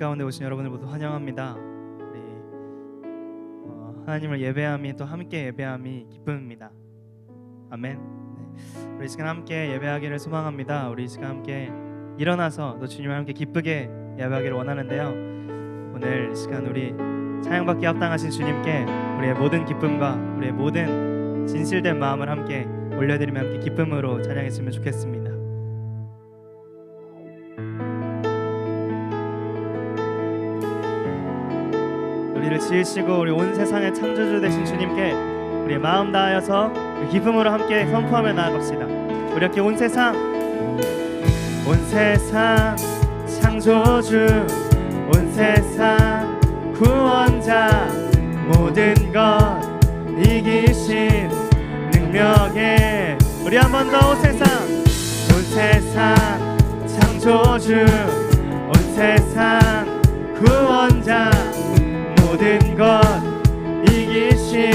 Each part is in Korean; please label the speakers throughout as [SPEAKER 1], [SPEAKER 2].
[SPEAKER 1] 가운데 오신 여러분을 모두 환영합니다. 우리 하나님을 예배함이 또 함께 예배함이 기쁨입니다. 아멘. 네. 우리 이 시간 함께 예배하기를 소망합니다. 우리 이 시간 함께 일어나서 또 주님과 함께 기쁘게 예배하기를 원하는데요. 오늘 이 시간 우리 찬양받기 합당하신 주님께 우리의 모든 기쁨과 우리의 모든 진실된 마음을 함께 올려드리며 함께 기쁨으로 찬양했으면 좋겠습니다. 우리를 지으시고 우리 온 세상의 창조주 되신 주님께 우리의 마음 다하여서 기쁨으로 함께 선포하며 나아갑시다. 우리 함께 온 세상 창조주, 온 세상 구원자, 모든 것 이기신 능력에 우리 한 번 더 온 세상 창조주, 온 세상 구원자, 모든 것 이기신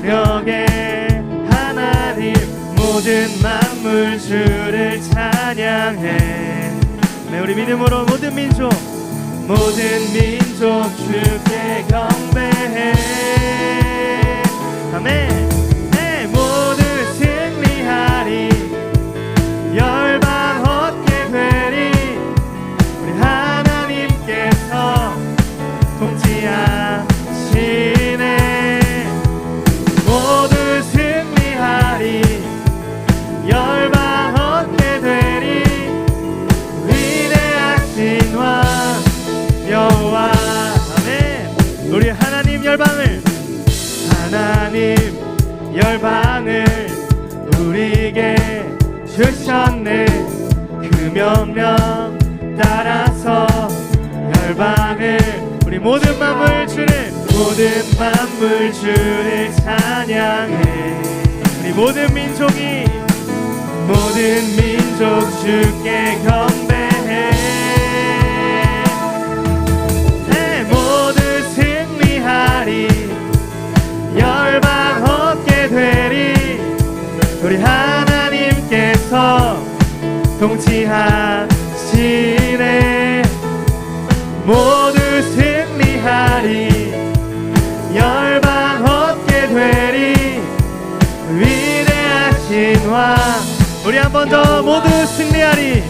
[SPEAKER 1] 능력의 하나님, 모든 만물 주를 찬양해. 네, 우리 믿음으로 모든 민족 주께 경배해. 아멘. 네, 모두 승리하리, 열방 얻게 되리. 우리 하나님께서 통치하시네. 모두 승리하리, 열방 얻게 되리. 위대하신 왕 여호와. 아멘. 우리 하나님 열방을 우리에게 주셨네. 그 명령 따라서 열방을 우리 모든 만물 주를 찬양해. 우리 모든 민족 주께 경배해. 네, 모두 승리하리, 열방 얻게 되리. 우리 하나님께서 통치하시네. 모두 승리하리, 열방 얻게 되리. 위대하신 왕. 우리 한 번 더 모두 승리하리,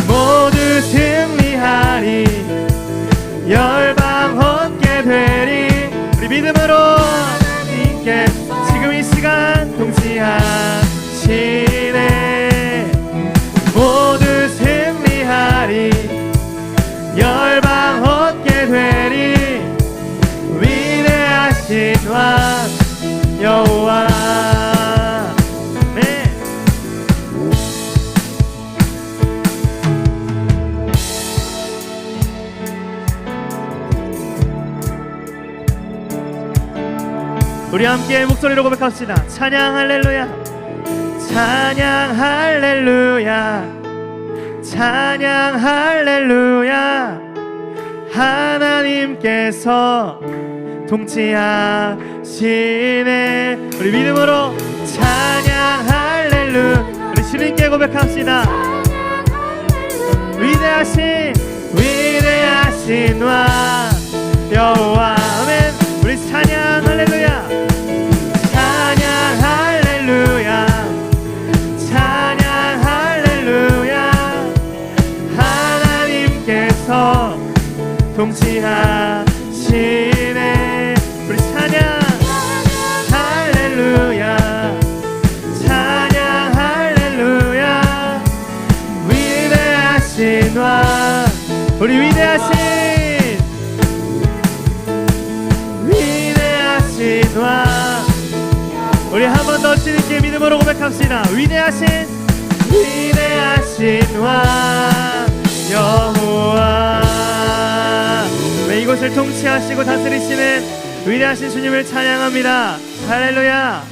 [SPEAKER 1] 모두 승리하리, 열방 얻게 되리. 우리 믿음으로 하나님께 지금 이 시간 통치하시네. 모두 승리하리, 열방 얻게 되리. 위대하신 왕 여호와. 네. 우리 함께 목소리로 고백합시다. 찬양 할렐루야, 찬양 할렐루야, 찬양 할렐루야. 하나님께서 통치하시네. 우리 믿음으로 찬양 할렐루야. 우리 주님께 고백합시다. 위대하신 왕 여호와. 아멘. 우리 찬양 할렐루야, 찬양 할렐루야, 찬양 할렐루야. 하나님께서 통치하시네. 우리 찬양 할렐루야, 찬양 할렐루야. 위대하신 왕. 우리 위대하신 왕. 우리 한 번 더 주님께 믿음으로 고백합시다. 위대하신 왕 여호와. 네, 이곳을 통치하시고 다스리시는 위대하신 주님을 찬양합니다. 할렐루야.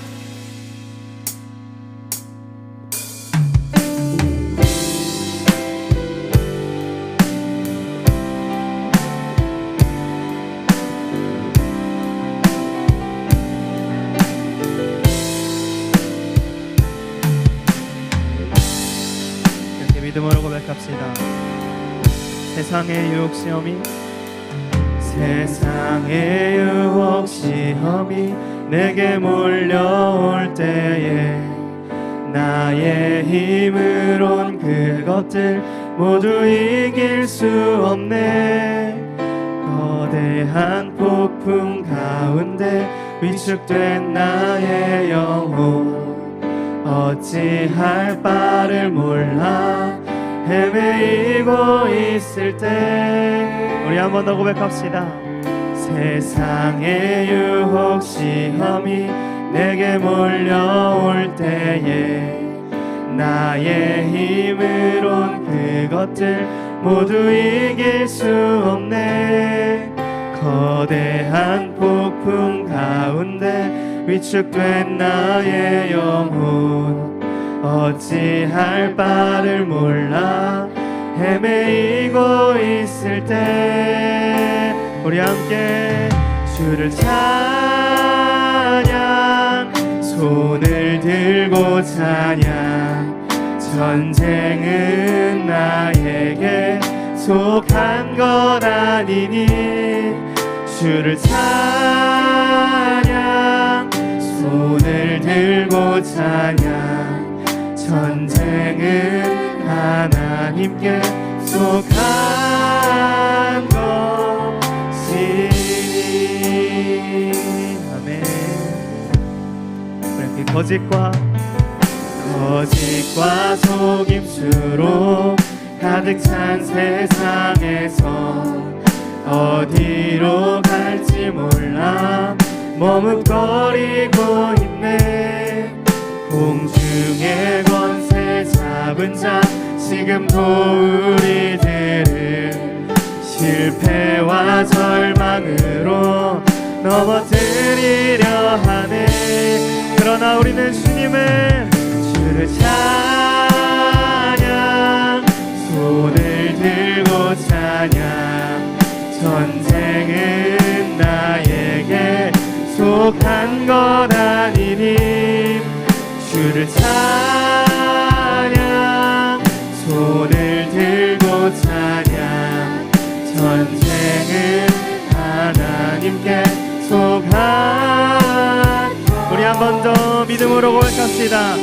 [SPEAKER 1] 믿음으로 고백합시다. 세상의 유혹 시험이
[SPEAKER 2] 세상의 유혹 시험이 내게 몰려올 때에 나의 힘으론 그것들 모두 이길 수 없네. 거대한 폭풍 가운데 위축된 나의 영혼 어찌할 바를 몰라 헤매이고 있을 때
[SPEAKER 1] 우리 한 번 더 고백합시다.
[SPEAKER 2] 세상의 유혹 시험이 내게 몰려올 때에 나의 힘으론 그것들 모두 이길 수 없네. 거대한 폭풍 가운데 위축된 나의 영혼 어찌할 바를 몰라 헤매이고 있을 때
[SPEAKER 1] 우리 함께
[SPEAKER 2] 주를 찬양 손을 들고 찬양 전쟁은 나에게 속한 것 아니니 주를 찬양 손을 들고 찬양 전쟁은 하나님께 속한 것이니.
[SPEAKER 1] 아멘. 우리 함께 거짓과
[SPEAKER 2] 속임수로 가득 찬 세상에서 어디로 갈지 몰라 머뭇거리고 있네. 공중의 권세 잡은 자 지금도 우리들을 실패와 절망으로 넘어뜨리려 하네.
[SPEAKER 1] 그러나 우리는 주님을
[SPEAKER 2] 주를 찬양 손을 들고 찬양 전쟁은 나에게 속한 것 아니니 주를 찬양 손을 들고 찬양 전쟁은 하나님께 속한
[SPEAKER 1] 우리 한 번 더 믿음으로 고백합시다.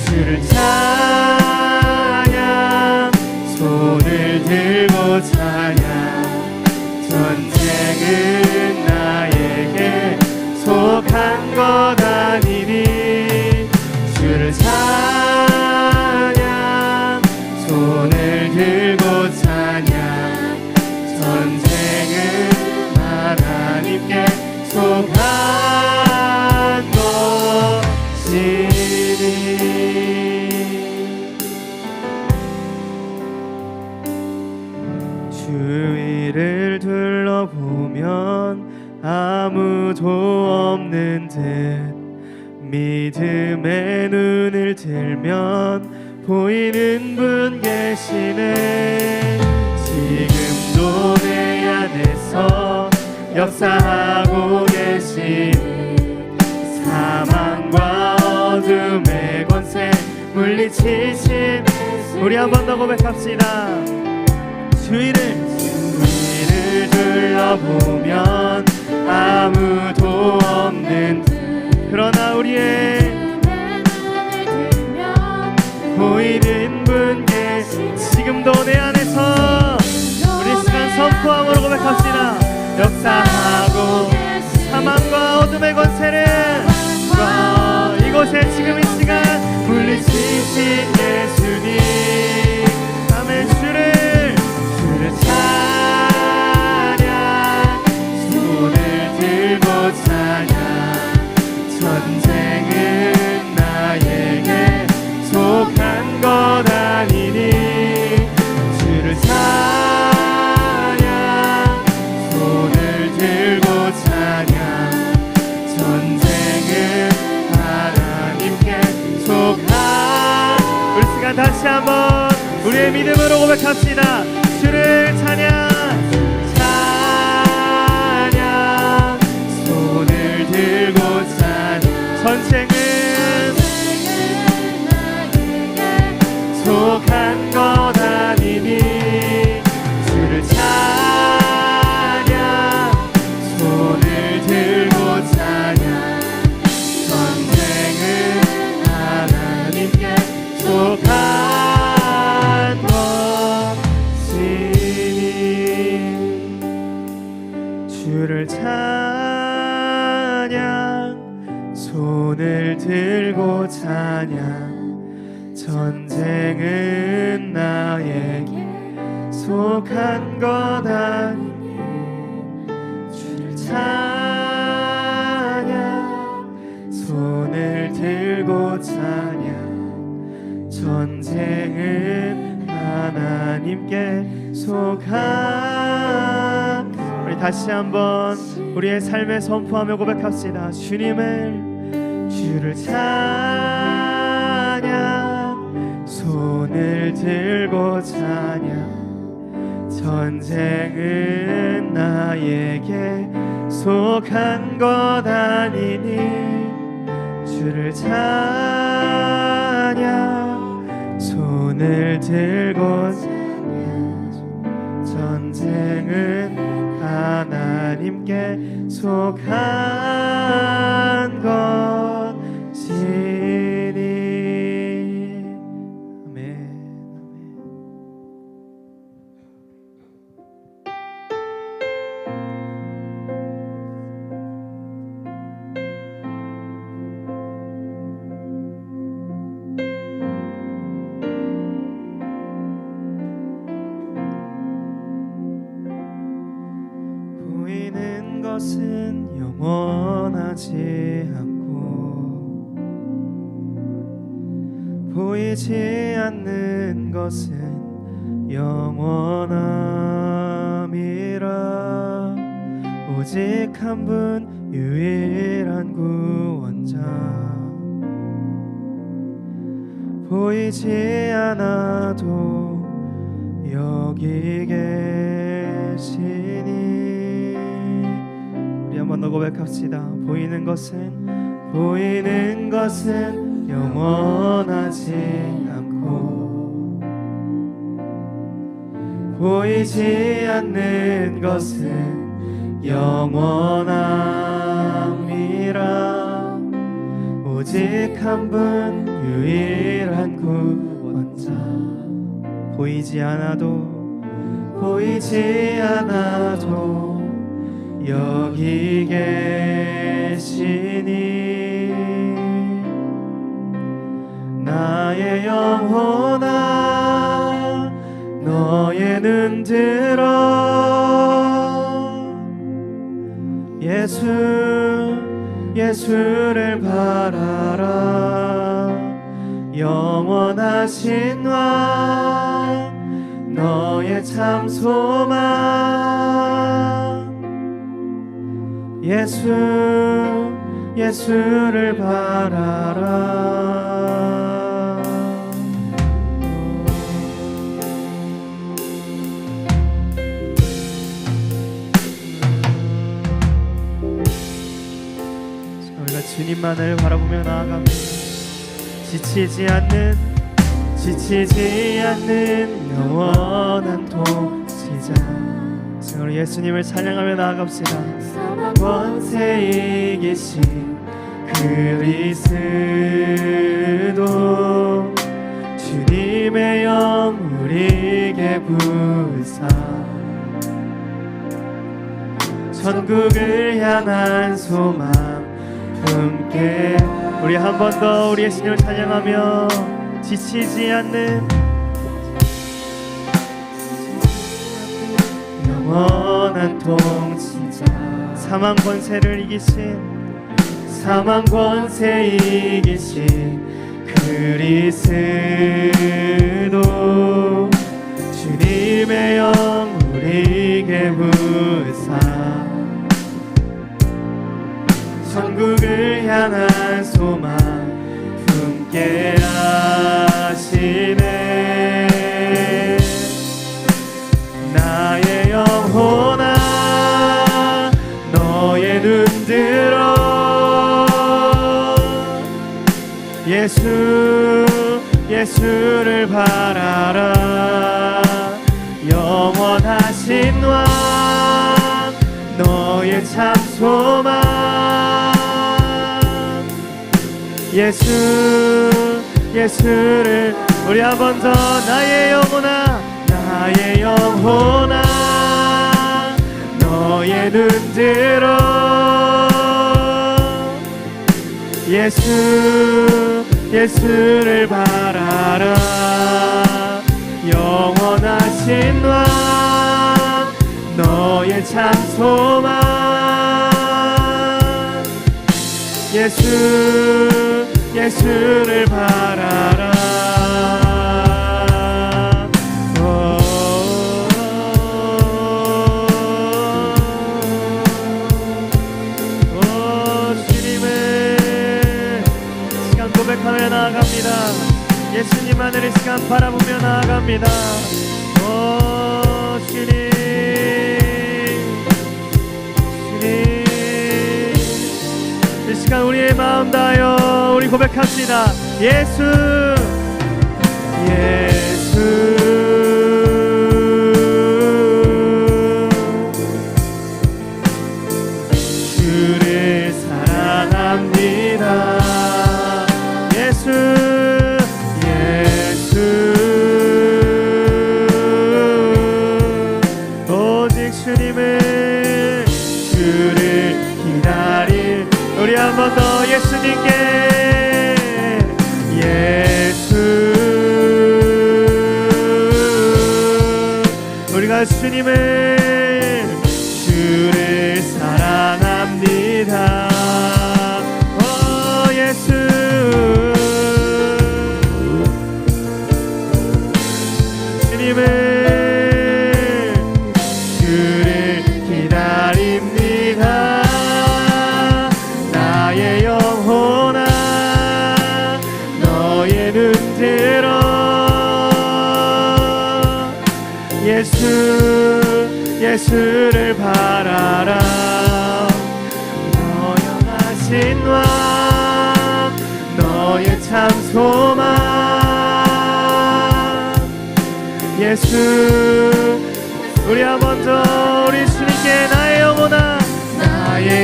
[SPEAKER 1] 주를
[SPEAKER 2] 찬양 손을 들고 찬양 전쟁은 나에게 속한 것 아니니 주를 찬양 손을 들고 찬양 전쟁은 하나님께 속한 것이니. 주위를 둘러보면 아무도 없는 듯 믿음의 눈을 들면 보이는 분 계시네. 지금도 내 안에서 역사하고 계시니 사망과 어둠의 권세 물리치신
[SPEAKER 1] 우리 한 번 더 고백합시다. 주위를
[SPEAKER 2] 둘러보면 아무도 없는
[SPEAKER 1] 그러나 우리의
[SPEAKER 2] 보이는 분께
[SPEAKER 1] 지금도 내 안에서 우리 시간 선포함으로 고백합시다. 역사하고 사망과 어둠의 권세를 이곳에 지금 이 시간
[SPEAKER 2] 물리치신 예수님.
[SPEAKER 1] 아멘. 주를
[SPEAKER 2] 찬양 손을 들고 찬양 전쟁은 나에게 속한 것 아니니 주를 찬양 손을 들고 찬양 전쟁은 하나님께 속한.
[SPEAKER 1] 우리 시간 다시 한번 우리의 믿음으로 고백합시다. 주를 찬양
[SPEAKER 2] 손을 들고 찬양
[SPEAKER 1] 전쟁은
[SPEAKER 2] 속한 것 아니니
[SPEAKER 1] 주를 찬양 손을 들고 찬양 전쟁은 나에게 속한 것 아니니 주를 찬양 손을 들고 찬양 전쟁은 하나님께 속한 우리 다시 한번 우리의 삶에 선포하며 고백합시다. 주를 찬양 손을 들고 찬양 전쟁은 나에게 속한 것 아니니 주를 찬양 손을 들고 찬양 전쟁은 하나님께 속한 것이니. 아멘. 보이는 것은 영원하지 않고 보이지 않는 것은 영원함이라. 오직 한 분 유일한 구원자 보이지 않아도 여기 계시니. 우리 한 번 더 고백합시다. 보이는 것은 영원하지 않고 보이지 않는 것은 영원함이라. 오직 한 분 유일한 구원자 보이지 않아도 여기 계시니. 나의 영혼아 너의 눈 들어 예수를 바라라. 영원하신 왕 너의 참 소망 예수를 바라라. 우리가 주님만을 바라보며 나아갑니다. 지치지 않는 영원한 통치자 우리 예수님을 찬양하며 나아갑시다. 권세 이기신 그리스도 주님의 영 우리에게 부사 천국을 향한 소망 품게. 우리 한 번 더 우리 예수님을 찬양하며 지치지 않는 영원한 통치자 사망 권세 이기신 그리스도 주님의 영 우리에게 부사 천국을 향한 소망 품게 하시네. 나의 영혼아 너의 눈 들어 예수를 바라라. 영원하신 왕 너의 참 소망 예수를 우리 한 번 더. 나의 영혼아 너의
[SPEAKER 2] 눈 들어 예수를 바라라 영원하신 왕 너의 참 소망 예수를 바라라 주님을 시간 고백하며 나아갑니다. 예수님만을 이 시간 바라보며 나아갑니다. 주님 이 시간 우리의 마음 다하여 우리 고백합시다. 주를 사랑합니다. 오직 주를 기다릴 우리 한 번 더 예수님께 우리가 주를 사랑합니다. 주를 기다립니다. 나의 영혼아 너의 눈 들어 예수를 바라라 영원하신 왕 너의 참 소망 우리 한 번 더 우리 주님께 나의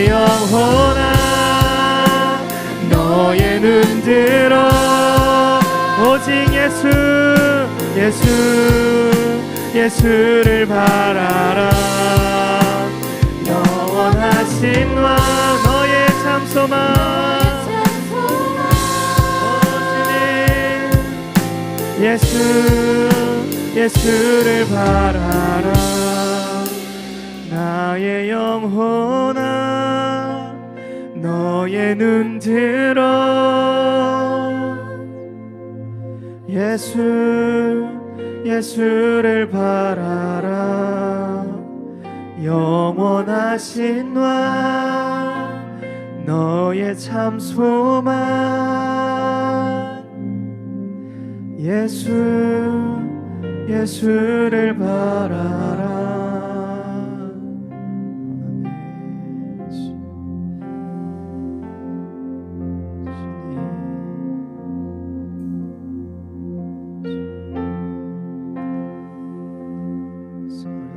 [SPEAKER 2] 영혼아 너의 눈 들어 오직 예수를 바라라 영원하신 왕 너의 참 소망 예수를 바라라 나의 영혼아 너의 눈 들어 예수를 바라라 영원하신 왕 너의 참 소망 예수를 바라라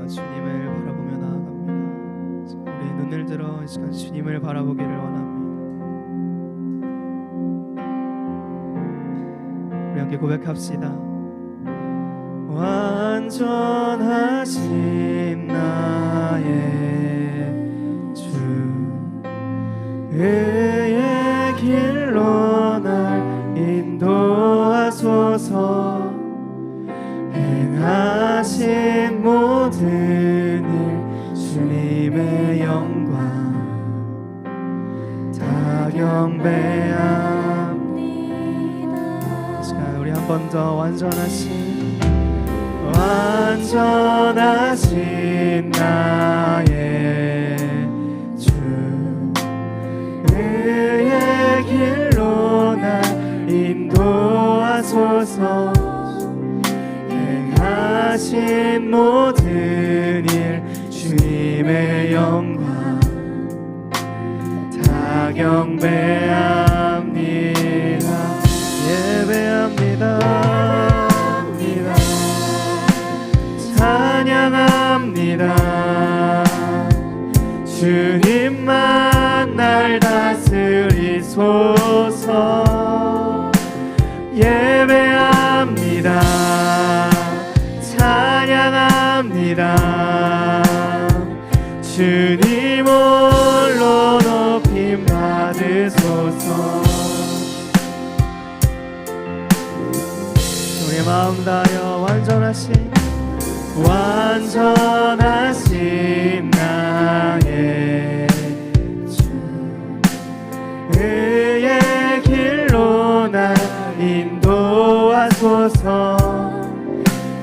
[SPEAKER 1] 주님을 바라보며 나아갑니다. 우리 눈을 들어 이 시간 주님을 바라보기를 원합니다. 우리 함께 고백합시다. 완전하신 나의 주 의의 길로 날 인도하소서 행하신 모든 일 주님의 영광 다 경배합니다. 우리 한 번 더 완전하신 나의 주 의의 길로 날 인도하소서 행하신 모든 일 주님의 영광 다 경배합니다. 예배합니다. 찬양합니다. 주님만 날 다스리소서. 예배합니다. 찬양합니다. 주님
[SPEAKER 2] 받으소서. 우리의 마음 다하여 완전하신 나의 주, 그의 길로 날 인도하소서.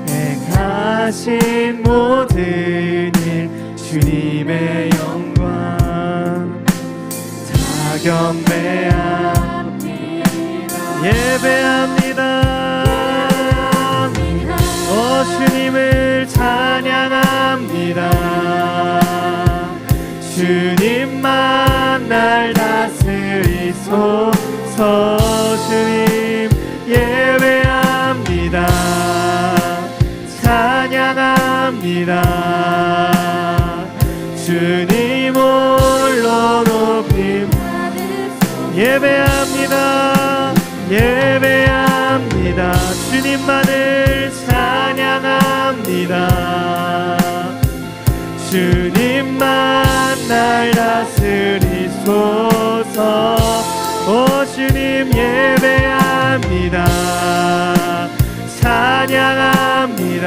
[SPEAKER 2] 행하신 모든 일 주님의 영광 다 경배합니다. 예배합니다. 주님을 찬양합니다. 주님만 날 다스리소서. 주님 예배합니다. 찬양합니다. 주님 홀로 높임 예배합니다. 예배합니다. 주님만을 찬양합니다. 주님만 날 다스리소서. 오 주님 예배합니다. 찬양합니다.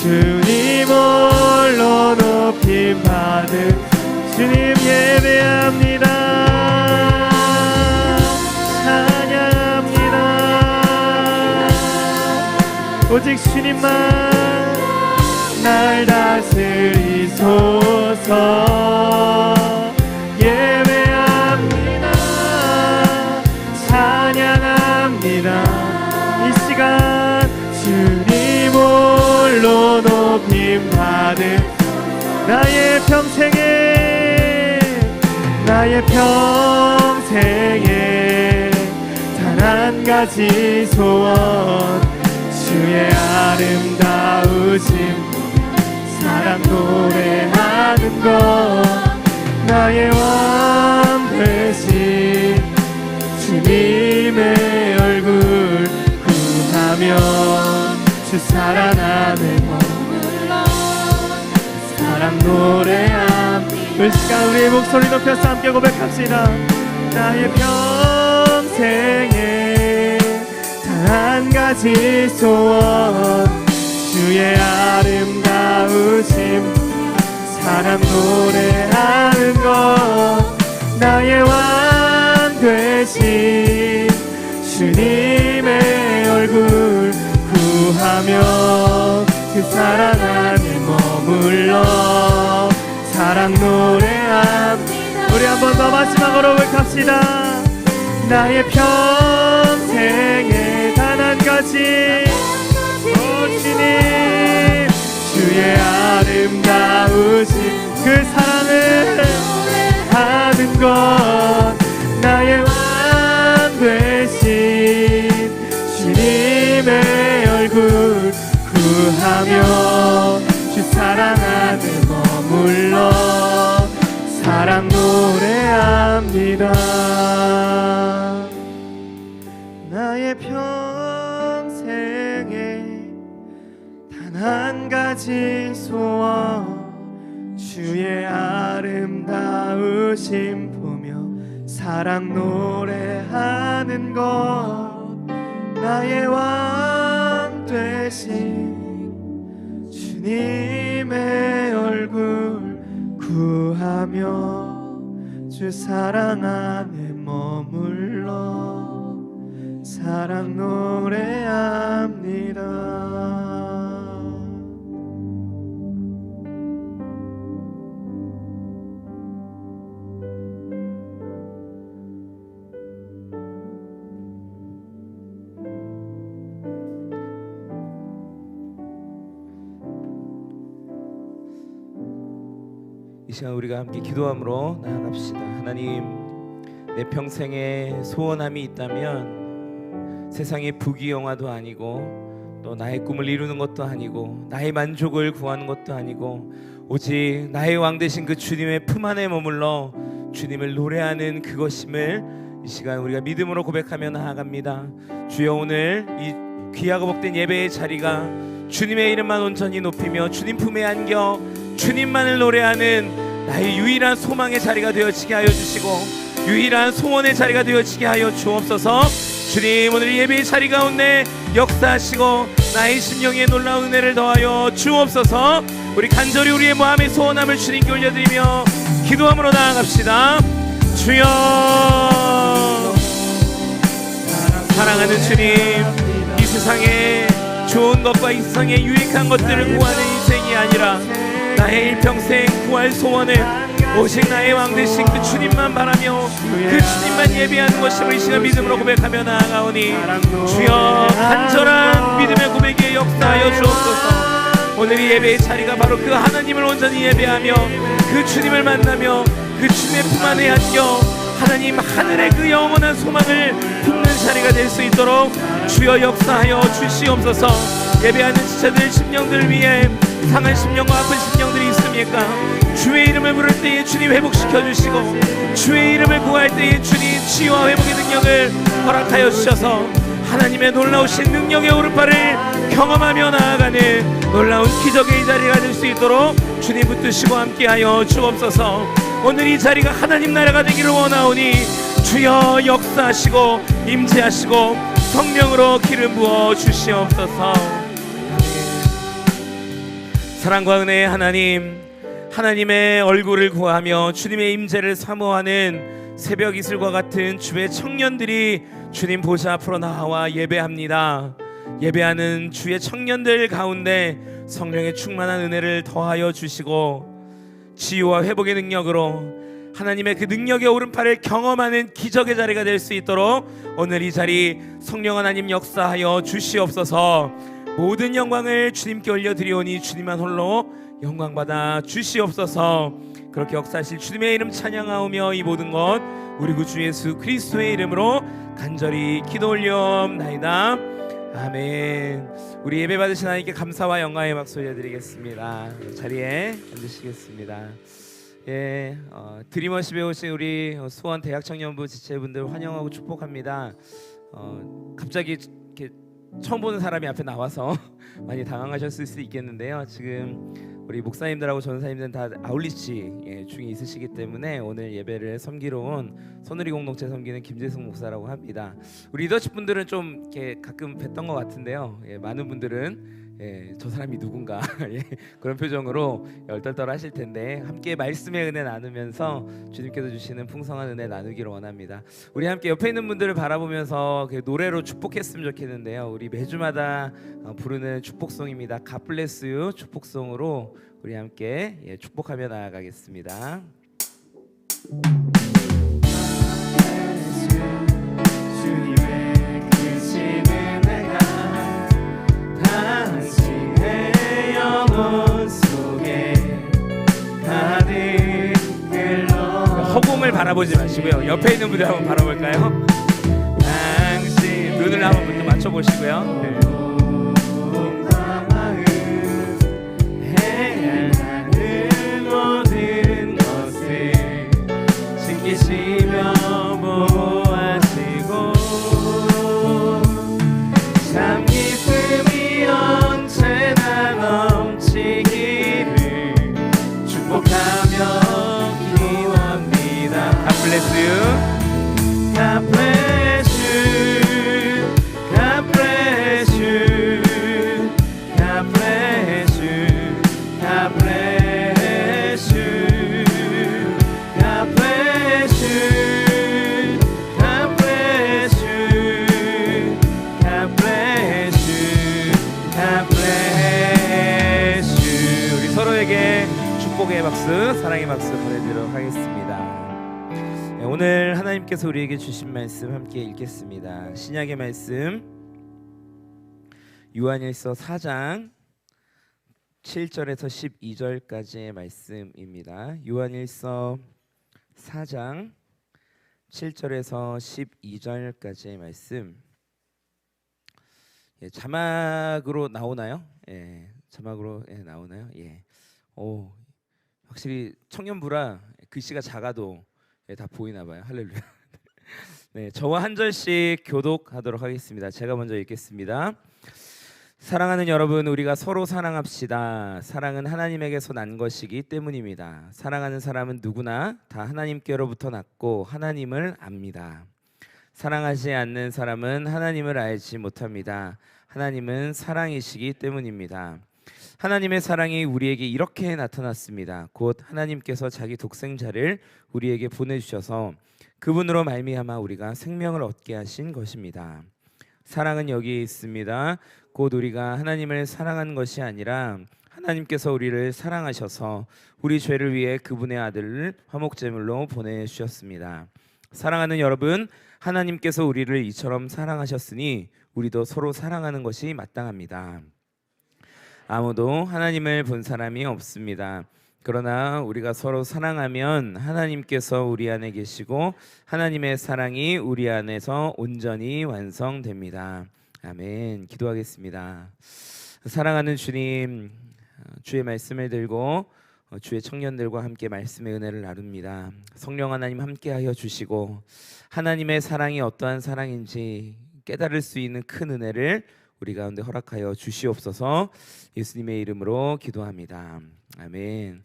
[SPEAKER 2] 주님 홀로 높임 받은 주님 예배합니다. 찬양합니다. 오직 주님만 날 다스리소서. 예배합니다. 찬양합니다. 이 시간 주님 홀로 높임 받은 나의 평생에 단 한 가지 소원 주의 아름다우심 사랑 노래하는 것 나의 왕 되신 주님의 얼굴 구하며 주 사랑 안에 머물러 사랑 노래함. 이 시간 우리의 목소리 높여서 함께 고백합시다. 나의 평생에 단 한 가지 소원 주의 아름다우심 사랑 노래하는 것 나의 왕 되신 주님의 얼굴 구하며 그 사랑 안에 머물러 사랑 노래함. 우리 한 번 더 마지막으로 고백합시다. 나의 평생에 단 한 가지 오 주님 주의 아름다우신 그 사랑을 하는 것 나의 왕 되신 주님의 얼굴 구하며 주 사랑 안에 머물러 사랑 노래합니다. 나의 평생에 단 한 가지 소원 주의 아름다우심 보며 사랑 노래하는 것 나의 왕 되신 주님의 얼굴 구하며 주 사랑 안에 머물러 사랑 노래합니다.
[SPEAKER 3] 이 시간 우리가 함께 기도함으로 나아갑시다. 하나님, 내 평생에 소원함이 있다면 세상의 부귀영화도 아니고 또 나의 꿈을 이루는 것도 아니고 나의 만족을 구하는 것도 아니고 오직 나의 왕 되신 그 주님의 품 안에 머물러 주님을 노래하는 그것임을 이 시간 우리가 믿음으로 고백하며 나아갑니다. 주여, 오늘 이 귀하고 복된 예배의 자리가 주님의 이름만 온전히 높이며 주님 품에 안겨 주님만을 노래하는 나의 유일한 소망의 자리가 되어지게 하여 주시고 유일한 소원의 자리가 되어지게 하여 주옵소서. 주님, 오늘 예배의 자리 가운데 역사하시고 나의 심령에 놀라운 은혜를 더하여 주옵소서. 우리 간절히 우리의 마음의 소원함을 주님께 올려드리며 기도함으로 나아갑시다. 주여, 사랑하는 주님, 이 세상에 좋은 것과 이 세상에 유익한 것들을 구하는 인생이 아니라 나의 일평생 구할 소원은 오직 나의 왕 되신 그 주님만 바라며 그 주님만 예배하는 것임을 이 시간 믿음으로 고백하며 나아가오니 주여, 간절한 믿음의 고백에 역사하여 주옵소서. 오늘 이 예배의 자리가 바로 그 하나님을 온전히 예배하며 그 주님을 만나며 그 주님의 품 안에 안겨 하나님 하늘의 그 영원한 소망을 품는 자리가 될 수 있도록 주여 역사하여 주시옵소서. 예배하는 지체들 심령들을 위해 상한 심령과 아픈 심령들이 있습니까? 주의 이름을 부를 때에 주님 회복시켜 주시고 주의 이름을 구할 때에 주님 치유와 회복의 능력을 허락하여 주셔서 하나님의 놀라우신 능력의 오른팔을 경험하며 나아가는 놀라운 기적의 자리가 될 수 있도록 주님 붙드시고 함께하여 주옵소서. 오늘 이 자리가 하나님 나라가 되기를 원하오니 주여 역사하시고 임재하시고 성령으로 기름 부어 주시옵소서. 사랑과 은혜의 하나님, 하나님의 얼굴을 구하며 주님의 임재를 사모하는 새벽 이슬과 같은 주의 청년들이 주님 보좌 앞으로 나와 예배합니다. 예배하는 주의 청년들 가운데 성령의 충만한 은혜를 더하여 주시고 치유와 회복의 능력으로 하나님의 그 능력의 오른팔을 경험하는 기적의 자리가 될 수 있도록 오늘 이 자리 성령 하나님 역사하여 주시옵소서. 모든 영광을 주님께 올려드리오니 주님만 홀로 영광받아 주시옵소서. 그렇게 역사하실 주님의 이름 찬양하오며 이 모든 것 우리 구주 예수 그리스도의 이름으로 간절히 기도 올려옵나이다. 아멘. 우리 예배 받으신 하나님께 감사와 영광의 박수 올려드리겠습니다. 자리에 앉으시겠습니다. 예, 드림워십에 오신 우리 수원 대학청년부 지체분들 환영하고 축복합니다. 갑자기 이렇게 처음 보는 사람이 앞에 나와서 많이 당황하셨을 수 있겠는데요. 지금 우리 목사님들하고 전사님들은 다 아울리치 중에 있으시기 때문에 오늘 예배를 섬기러 온 선우리 공동체 섬기는 김재승 목사라고 합니다. 우리 리더십 분들은 좀 이렇게 가끔 뵀던 것 같은데요. 많은 분들은 저 사람이 누군가 그런 표정으로 얼떨떨 하실 텐데 함께 말씀의 은혜 나누면서 주님께서 주시는 풍성한 은혜 나누기를 원합니다. 우리 함께 옆에 있는 분들을 바라보면서 노래로 축복했으면 좋겠는데요. 우리 매주마다 부르는 축복송입니다. God bless you 축복송으로 우리 함께 축복하며 나아가겠습니다. 허공을 바라보지 마시고요. 옆에 있는 분들 한번 바라볼까요? 당신 눈을 한번 맞춰보시고요. 모든 것을 지키시며 보호하시고 참 기쁨이 언제나 넘치기를 축복하며 God bless you. God bless you. God bless you. God bless you. God bless you. God bless you. God bless you. God bless you. God bless you. 우리 서로에게 축복의 박수, 사랑의 박수 보내드리도록 하겠습니다. 오늘 하나님께서 우리에게 주신 말씀 함께 읽겠습니다. 신약의 말씀 요한일서 4장 7절에서 12절까지의 말씀입니다. 요한일서 4장 7절에서 12절까지의 말씀. 자막으로 나오나요? 자막으로 나오나요? 오, 확실히 청년부라 글씨가 작아도 다 보이나 봐요. 할렐루야. 네, 저와 한 절씩 교독하도록 하겠습니다. 제가 먼저 읽겠습니다. 사랑하는 여러분, 우리가 서로 사랑합시다. 사랑은 하나님에게서 난 것이기 때문입니다. 사랑하는 사람은 누구나 다 하나님께로부터 났고 하나님을 압니다. 사랑하지 않는 사람은 하나님을 알지 못합니다. 하나님은 사랑이시기 때문입니다. 하나님의 사랑이 우리에게 이렇게 나타났습니다. 곧 하나님께서 자기 독생자를 우리에게 보내주셔서 그분으로 말미암아 우리가 생명을 얻게 하신 것입니다. 사랑은 여기에 있습니다. 곧 우리가 하나님을 사랑한 것이 아니라 하나님께서 우리를 사랑하셔서 우리 죄를 위해 그분의 아들을 화목제물로 보내주셨습니다. 사랑하는 여러분, 하나님께서 우리를 이처럼 사랑하셨으니 우리도 서로 사랑하는 것이 마땅합니다. 아무도 하나님을 본 사람이 없습니다. 그러나 우리가 서로 사랑하면 하나님께서 우리 안에 계시고 하나님의 사랑이 우리 안에서 온전히 완성됩니다. 아멘. 기도하겠습니다. 사랑하는 주님, 주의 말씀을 들고 주의 청년들과 함께 말씀의 은혜를 나눕니다. 성령 하나님 함께하여 주시고 하나님의 사랑이 어떠한 사랑인지 깨달을 수 있는 큰 은혜를 우리 가운데 허락하여 주시옵소서. 예수님의 이름으로 기도합니다. 아멘.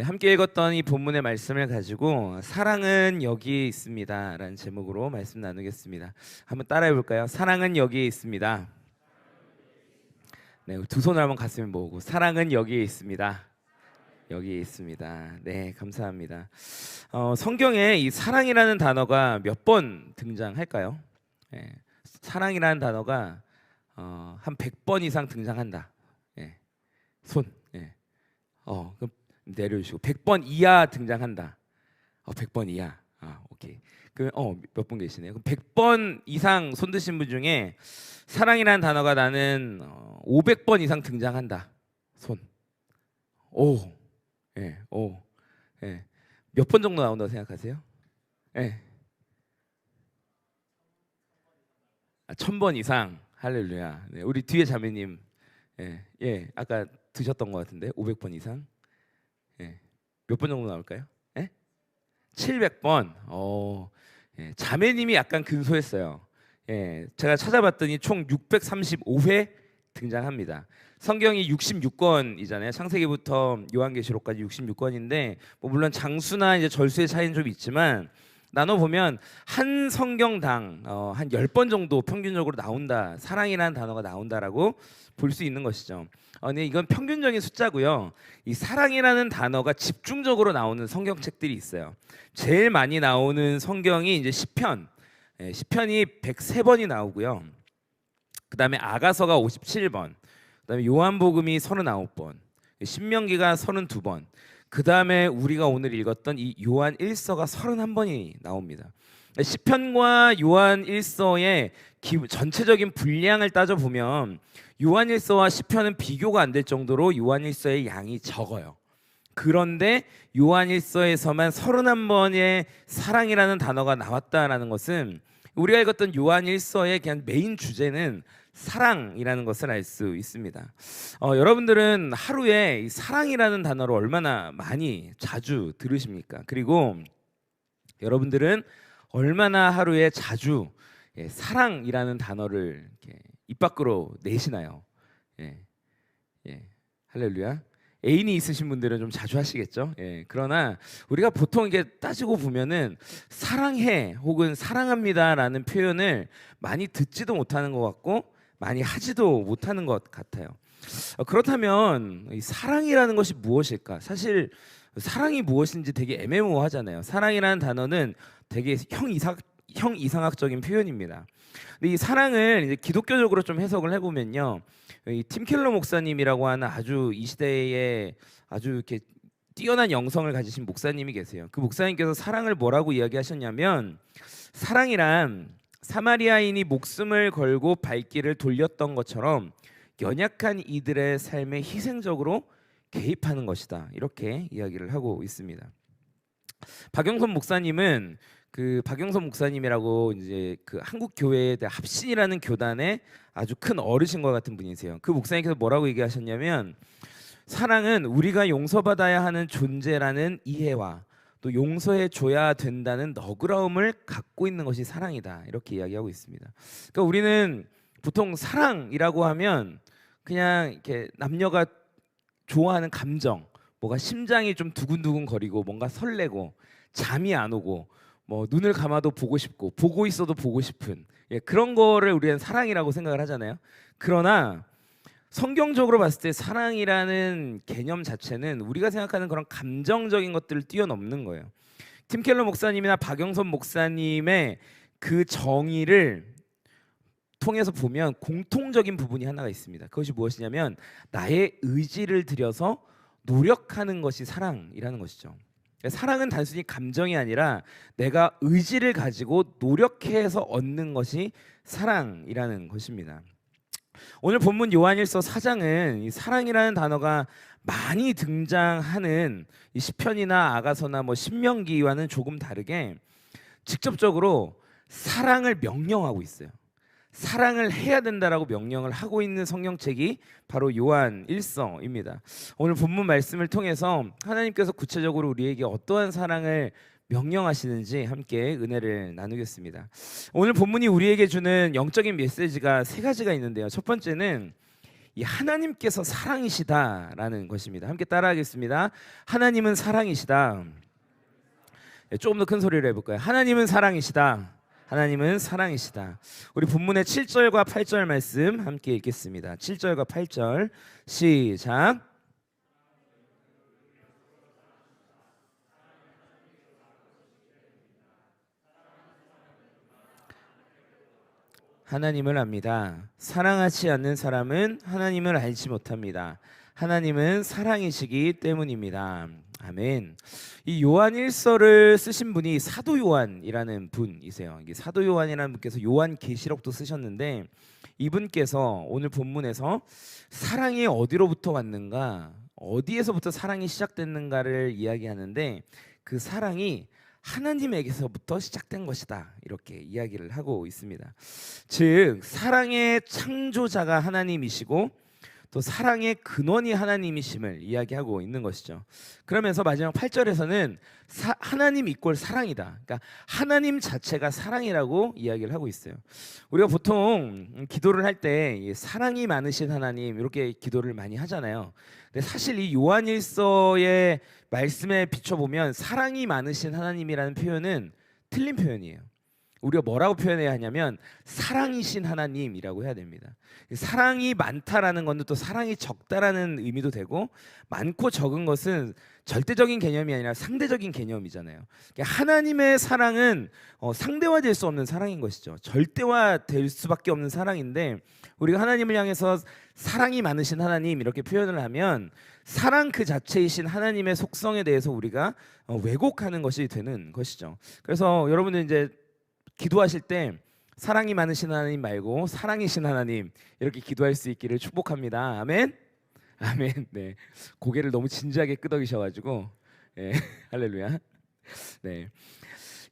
[SPEAKER 3] 함께 읽었던 이 본문의 말씀을 가지고 사랑은 여기에 있습니다 라는 제목으로 말씀 나누겠습니다. 한번 따라해 볼까요? 사랑은 여기에 있습니다. 네, 두 손을 한번 가슴에 모으고 사랑은 여기에 있습니다. 여기에 있습니다. 네, 감사합니다. 성경에 이 사랑이라는 단어가 몇 번 등장할까요? 네, 사랑이라는 단어가 한 100번 이상 등장한다. 네, 손. 네. 그럼 내려주시고 100번 이하 등장한다. 100번 이하. 오케이. 그 몇 분 계시네요. 그럼 100번 이상 손 드신 분 중에 사랑이라는 단어가 나는 500번 이상 등장한다. 손. 오. 예. 오. 예. 몇 번 정도 나온다고 생각하세요? 예. 1000번 이상. 할렐루야. 네, 우리 뒤에 자매님. 예. 아까 드셨던 것 같은데 500번 이상. 예. 몇 번 정도 나올까요? 예? 700번. 예. 자매님이 약간 근소했어요. 예. 제가 찾아봤더니 총 635회 등장합니다. 성경이 66권이잖아요. 창세기부터 요한계시록까지 66권인데 뭐 물론 장수나 이제 절수의 차이는 좀 있지만 나눠 보면 한 성경당 한 10번 정도 평균적으로 나온다. 사랑이라는 단어가 나온다라고 볼 수 있는 것이죠. 근데 이건 평균적인 숫자고요. 이 사랑이라는 단어가 집중적으로 나오는 성경책들이 있어요. 제일 많이 나오는 성경이 이제 시편. 시편이 103번이 나오고요. 그다음에 아가서가 57번. 그다음에 요한복음이 39번. 신명기가 32번. 그다음에 우리가 오늘 읽었던 이 요한 1서가 31번이 나옵니다. 시편과 요한 1서의 전체적인 분량을 따져 보면 요한 1서와 시편은 비교가 안 될 정도로 요한 1서의 양이 적어요. 그런데 요한 1서에서만 31번의 사랑이라는 단어가 나왔다라는 것은 우리가 읽었던 요한 1서의 그냥 메인 주제는 사랑이라는 것을 알 수 있습니다. 여러분들은 하루에 이 사랑이라는 단어를 얼마나 많이 자주 들으십니까? 그리고 여러분들은 얼마나 하루에 자주 사랑이라는 단어를 이렇게 입 밖으로 내시나요? 할렐루야. 애인이 있으신 분들은 좀 자주 하시겠죠. 그러나 우리가 보통 이게 따지고 보면은 사랑해 혹은 사랑합니다라는 표현을 많이 듣지도 못하는 것 같고 많이 하지도 못하는 것 같아요. 그렇다면 이 사랑이라는 것이 무엇일까? 사실 사랑이 무엇인지 되게 애매모호하잖아요. 사랑이라는 단어는 되게 형이상학적인 표현입니다. 근데 이 사랑을 이제 기독교적으로 좀 해석을 해보면요, 이 팀 켈러 목사님이라고 하는 아주 이 시대에 아주 이렇게 뛰어난 영성을 가지신 목사님이 계세요. 그 목사님께서 사랑을 뭐라고 이야기하셨냐면, 사랑이란 사마리아인이 목숨을 걸고 발길을 돌렸던 것처럼 연약한 이들의 삶에 희생적으로 개입하는 것이다. 이렇게 이야기를 하고 있습니다. 박영선 목사님은 그 박영선 목사님이라고 이제 그 한국 교회에 대한 합신이라는 교단의 아주 큰 어르신과 같은 분이세요. 그 목사님께서 뭐라고 얘기하셨냐면, 사랑은 우리가 용서받아야 하는 존재라는 이해와 또 용서해 줘야 된다는 너그러움을 갖고 있는 것이 사랑이다. 이렇게 이야기하고 있습니다. 그러니까 우리는 보통 사랑이라고 하면 그냥 이렇게 남녀가 좋아하는 감정, 뭐가 심장이 좀 두근두근 거리고 뭔가 설레고 잠이 안 오고 뭐 눈을 감아도 보고 싶고 보고 있어도 보고 싶은 그런 거를 우리는 사랑이라고 생각을 하잖아요. 그러나 성경적으로 봤을 때 사랑이라는 개념 자체는 우리가 생각하는 그런 감정적인 것들을 뛰어넘는 거예요. 팀 켈러 목사님이나 박영선 목사님의 그 정의를 통해서 보면 공통적인 부분이 하나가 있습니다. 그것이 무엇이냐면 나의 의지를 들여서 노력하는 것이 사랑이라는 것이죠. 사랑은 단순히 감정이 아니라 내가 의지를 가지고 노력해서 얻는 것이 사랑이라는 것입니다. 오늘 본문 요한일서 4장은 이 사랑이라는 단어가 많이 등장하는 이 시편이나 아가서나 뭐 신명기와는 조금 다르게 직접적으로 사랑을 명령하고 있어요. 사랑을 해야 된다라고 명령을 하고 있는 성경책이 바로 요한일서입니다. 오늘 본문 말씀을 통해서 하나님께서 구체적으로 우리에게 어떠한 사랑을 명령하시는지 함께 은혜를 나누겠습니다. 오늘 본문이 우리에게 주는 영적인 메시지가 세 가지가 있는데요. 첫 번째는 이 하나님께서 사랑이시다라는 것입니다. 함께 따라하겠습니다. 하나님은 사랑이시다. 조금 더 큰 소리로 해볼까요? 하나님은 사랑이시다. 하나님은 사랑이시다. 우리 본문의 7절과 8절 말씀 함께 읽겠습니다. 7절과 8절 시작. 하나님을 압니다. 사랑하지 않는 사람은 하나님을 알지 못합니다. 하나님은 사랑이시기 때문입니다. 아멘. 이 요한일서를 쓰신 분이 사도 요한이라는 분이세요. 이게 사도 요한이라는 분께서 요한계시록도 쓰셨는데 이분께서 오늘 본문에서 사랑이 어디로부터 왔는가, 어디에서부터 사랑이 시작됐는가를 이야기하는데 그 사랑이 하나님에게서부터 시작된 것이다, 이렇게 이야기를 하고 있습니다. 즉 사랑의 창조자가 하나님이시고 또 사랑의 근원이 하나님이심을 이야기하고 있는 것이죠. 그러면서 마지막 8절에서는 하나님 이꼴 사랑이다, 그러니까 하나님 자체가 사랑이라고 이야기를 하고 있어요. 우리가 보통 기도를 할 때 사랑이 많으신 하나님 이렇게 기도를 많이 하잖아요. 근데 사실 이 요한일서의 말씀에 비춰보면 사랑이 많으신 하나님이라는 표현은 틀린 표현이에요. 우리가 뭐라고 표현해야 하냐면 사랑이신 하나님이라고 해야 됩니다. 사랑이 많다라는 건 또 사랑이 적다라는 의미도 되고, 많고 적은 것은 절대적인 개념이 아니라 상대적인 개념이잖아요. 하나님의 사랑은 상대화될 수 없는 사랑인 것이죠. 절대화될 수밖에 없는 사랑인데, 우리가 하나님을 향해서 사랑이 많으신 하나님 이렇게 표현을 하면 사랑 그 자체이신 하나님의 속성에 대해서 우리가 왜곡하는 것이 되는 것이죠. 그래서 여러분들 이제 기도하실 때 사랑이 많으신 하나님 말고 사랑이신 하나님 이렇게 기도할 수 있기를 축복합니다. 아멘. 아멘. 네, 고개를 너무 진지하게 끄덕이셔가지고 네. 할렐루야. 네,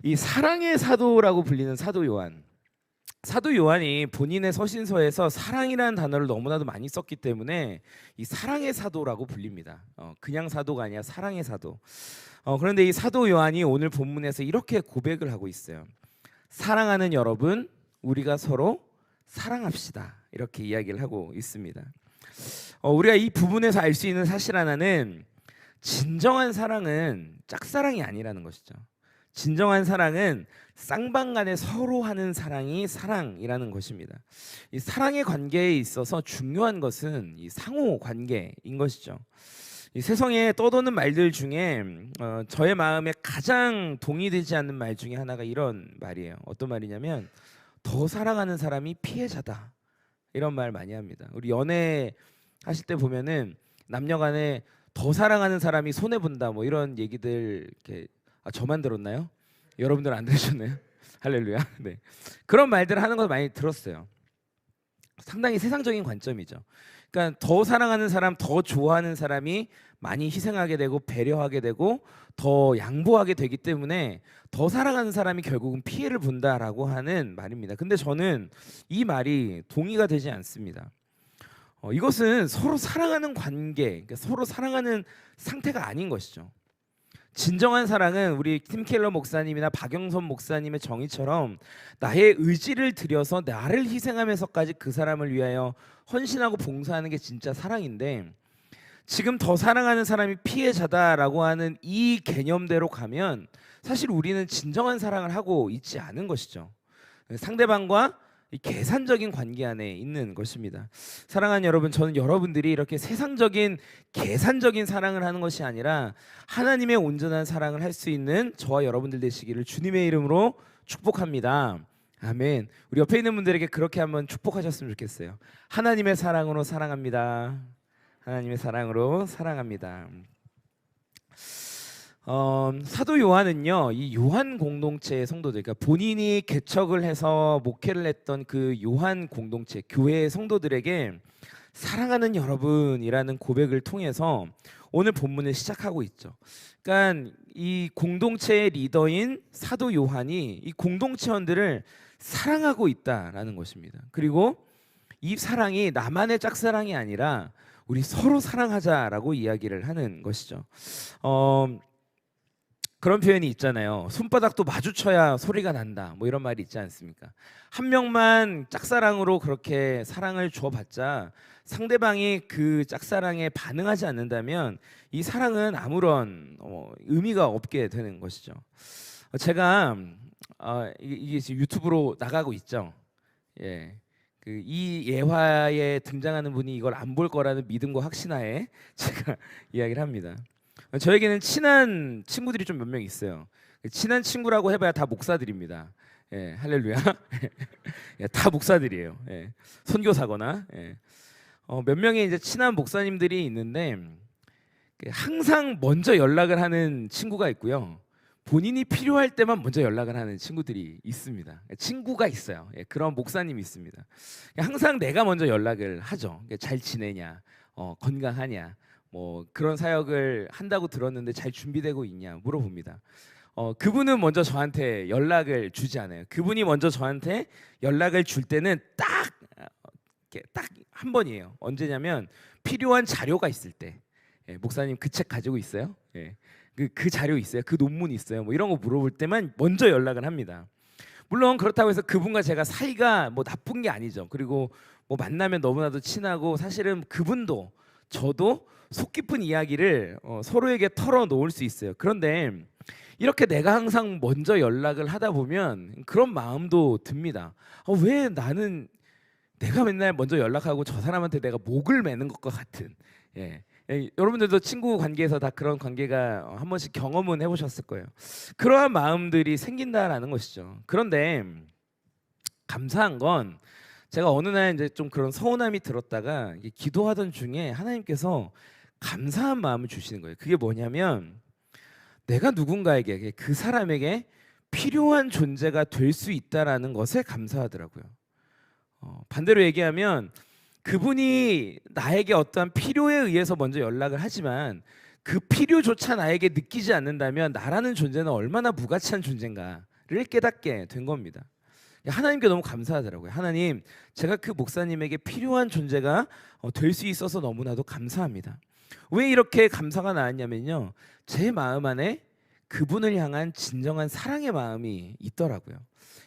[SPEAKER 3] 이 사랑의 사도라고 불리는 사도 요한. 사도 요한이 본인의 서신서에서 사랑이라는 단어를 너무나도 많이 썼기 때문에 이 사랑의 사도라고 불립니다. 그냥 사도가 아니라 사랑의 사도. 그런데 이 사도 요한이 오늘 본문에서 이렇게 고백을 하고 있어요. 사랑하는 여러분, 우리가 서로 사랑합시다, 이렇게 이야기를 하고 있습니다. 우리가 이 부분에서 알 수 있는 사실 하나는 진정한 사랑은 짝사랑이 아니라는 것이죠. 진정한 사랑은 쌍방간에 서로 하는 사랑이 사랑이라는 것입니다. 이 사랑의 관계에 있어서 중요한 것은 이 상호 관계인 것이죠. 이 세상에 떠도는 말들 중에 저의 마음에 가장 동의되지 않는 말 중에 하나가 이런 말이에요. 어떤 말이냐면 더 사랑하는 사람이 피해자다, 이런 말 많이 합니다. 우리 연애 하실 때 보면은 남녀간에 더 사랑하는 사람이 손해 본다, 뭐 이런 얘기들 이렇게 저만 들었나요? 여러분들 안 들으셨나요? 할렐루야. 네, 그런 말들을 하는 거 많이 들었어요. 상당히 세상적인 관점이죠. 그러니까 더 사랑하는 사람, 더 좋아하는 사람이 많이 희생하게 되고 배려하게 되고 더 양보하게 되기 때문에 더 사랑하는 사람이 결국은 피해를 본다라고 하는 말입니다. 근데 저는 이 말이 동의가 되지 않습니다. 이것은 서로 사랑하는 관계, 그러니까 서로 사랑하는 상태가 아닌 것이죠. 진정한 사랑은 우리 팀 켈러 목사님이나 박영선 목사님의 정의처럼 나의 의지를 들여서 나를 희생하면서까지 그 사람을 위하여 헌신하고 봉사하는 게 진짜 사랑인데, 지금 더 사랑하는 사람이 피해자다라고 하는 이 개념대로 가면 사실 우리는 진정한 사랑을 하고 있지 않은 것이죠. 상대방과 이 계산적인 관계 안에 있는 것입니다. 사랑하는 여러분, 저는 여러분들이 이렇게 세상적인 계산적인 사랑을 하는 것이 아니라 하나님의 온전한 사랑을 할 수 있는 저와 여러분들 되시기를 주님의 이름으로 축복합니다. 아멘. 우리 옆에 있는 분들에게 그렇게 한번 축복하셨으면 좋겠어요. 하나님의 사랑으로 사랑합니다. 하나님의 사랑으로 사랑합니다. 사도 요한은요, 이 요한 공동체의 성도들, 그러니까 본인이 개척을 해서 목회를 했던 그 요한 공동체, 교회의 성도들에게 사랑하는 여러분이라는 고백을 통해서 오늘 본문을 시작하고 있죠. 그러니까 이 공동체의 리더인 사도 요한이 이 공동체원들을 사랑하고 있다라는 것입니다. 그리고 이 사랑이 나만의 짝사랑이 아니라 우리 서로 사랑하자라고 이야기를 하는 것이죠. 그런 표현이 있잖아요. 손바닥도 마주쳐야 소리가 난다. 뭐 이런 말이 있지 않습니까? 한 명만 짝사랑으로 그렇게 사랑을 줘봤자 상대방이 그 짝사랑에 반응하지 않는다면 이 사랑은 아무런 의미가 없게 되는 것이죠. 제가 이게 지금 유튜브로 나가고 있죠. 예. 이 예화에 등장하는 분이 이걸 안 볼 거라는 믿음과 확신하에 제가 이야기를 합니다. 저에게는 친한 친구들이 좀 몇 명 있어요. 친한 친구라고 해봐야 다 목사들입니다. 예, 할렐루야. 예, 다 목사들이에요. 예, 선교사거나. 예. 몇 명의 이제 친한 목사님들이 있는데 항상 먼저 연락을 하는 친구가 있고요. 본인이 필요할 때만 먼저 연락을 하는 친구들이 있습니다. 친구가 있어요. 예, 그런 목사님이 있습니다. 항상 내가 먼저 연락을 하죠. 잘 지내냐, 건강하냐, 뭐 그런 사역을 한다고 들었는데 잘 준비되고 있냐 물어봅니다. 그분은 먼저 저한테 연락을 주지 않아요. 그분이 먼저 저한테 연락을 줄 때는 딱 한 번이에요. 언제냐면 필요한 자료가 있을 때. 예, 목사님 그 책 가지고 있어요? 예. 그 자료 있어요? 그 논문 있어요? 뭐 이런 거 물어볼 때만 먼저 연락을 합니다. 물론 그렇다고 해서 그분과 제가 사이가 뭐 나쁜 게 아니죠. 그리고 뭐 만나면 너무나도 친하고 사실은 그분도 저도 속 깊은 이야기를 서로에게 털어놓을 수 있어요. 그런데 이렇게 내가 항상 먼저 연락을 하다 보면 그런 마음도 듭니다. 왜 나는 내가 맨날 먼저 연락하고 저 사람한테 내가 목을 매는 것과 같은. 예. 여러분들도 친구 관계에서 다 그런 관계가 한 번씩 경험은 해보셨을 거예요. 그러한 마음들이 생긴다라는 것이죠. 그런데 감사한 건 제가 어느 날 이제 좀 그런 서운함이 들었다가 기도하던 중에 하나님께서 감사한 마음을 주시는 거예요. 그게 뭐냐면 내가 누군가에게 그 사람에게 필요한 존재가 될 수 있다라는 것에 감사하더라고요. 반대로 얘기하면 그분이 나에게 어떠한 필요에 의해서 먼저 연락을 하지만 그 필요조차 나에게 느끼지 않는다면 나라는 존재는 얼마나 무가치한 존재인가를 깨닫게 된 겁니다. 하나님께 너무 감사하더라고요. 하나님, 제가 그 목사님에게 필요한 존재가 될 수 있어서 너무나도 감사합니다. 왜 이렇게 감사가 나왔냐면요, 제 마음 안에 그분을 향한 진정한 사랑의 마음이 있더라고요.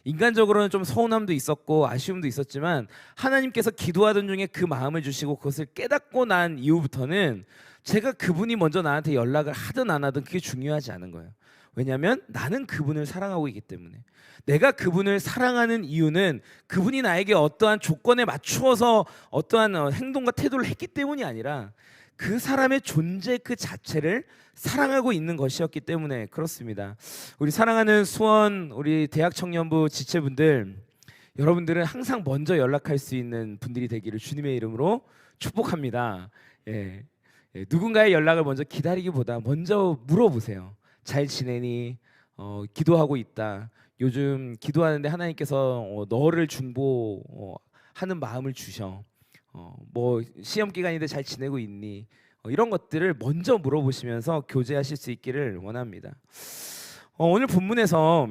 [SPEAKER 3] 인간적으로는 좀 서운함도 있었고 아쉬움도 있었지만 하나님께서 기도하던 중에 그 마음을 주시고 그것을 깨닫고 난 이후부터는 제가 그분이 먼저 나한테 연락을 하든 안 하든 그게 중요하지 않은 거예요. 왜냐하면 나는 그분을 사랑하고 있기 때문에. 내가 그분을 사랑하는 이유는 그분이 나에게 어떠한 조건에 맞추어서 어떠한 행동과 태도를 했기 때문이 아니라 그 사람의 존재 그 자체를 사랑하고 있는 것이었기 때문에 그렇습니다. 우리 사랑하는 수원 우리 대학 청년부 지체분들, 여러분들은 항상 먼저 연락할 수 있는 분들이 되기를 주님의 이름으로 축복합니다. 예. 누군가의 연락을 먼저 기다리기보다 먼저 물어보세요. 잘 지내니? 기도하고 있다. 요즘 기도하는데 하나님께서 너를 중보하는 마음을 주셔. 뭐 시험 기간인데 잘 지내고 있니? 이런 것들을 먼저 물어보시면서 교제하실 수 있기를 원합니다. 오늘 본문에서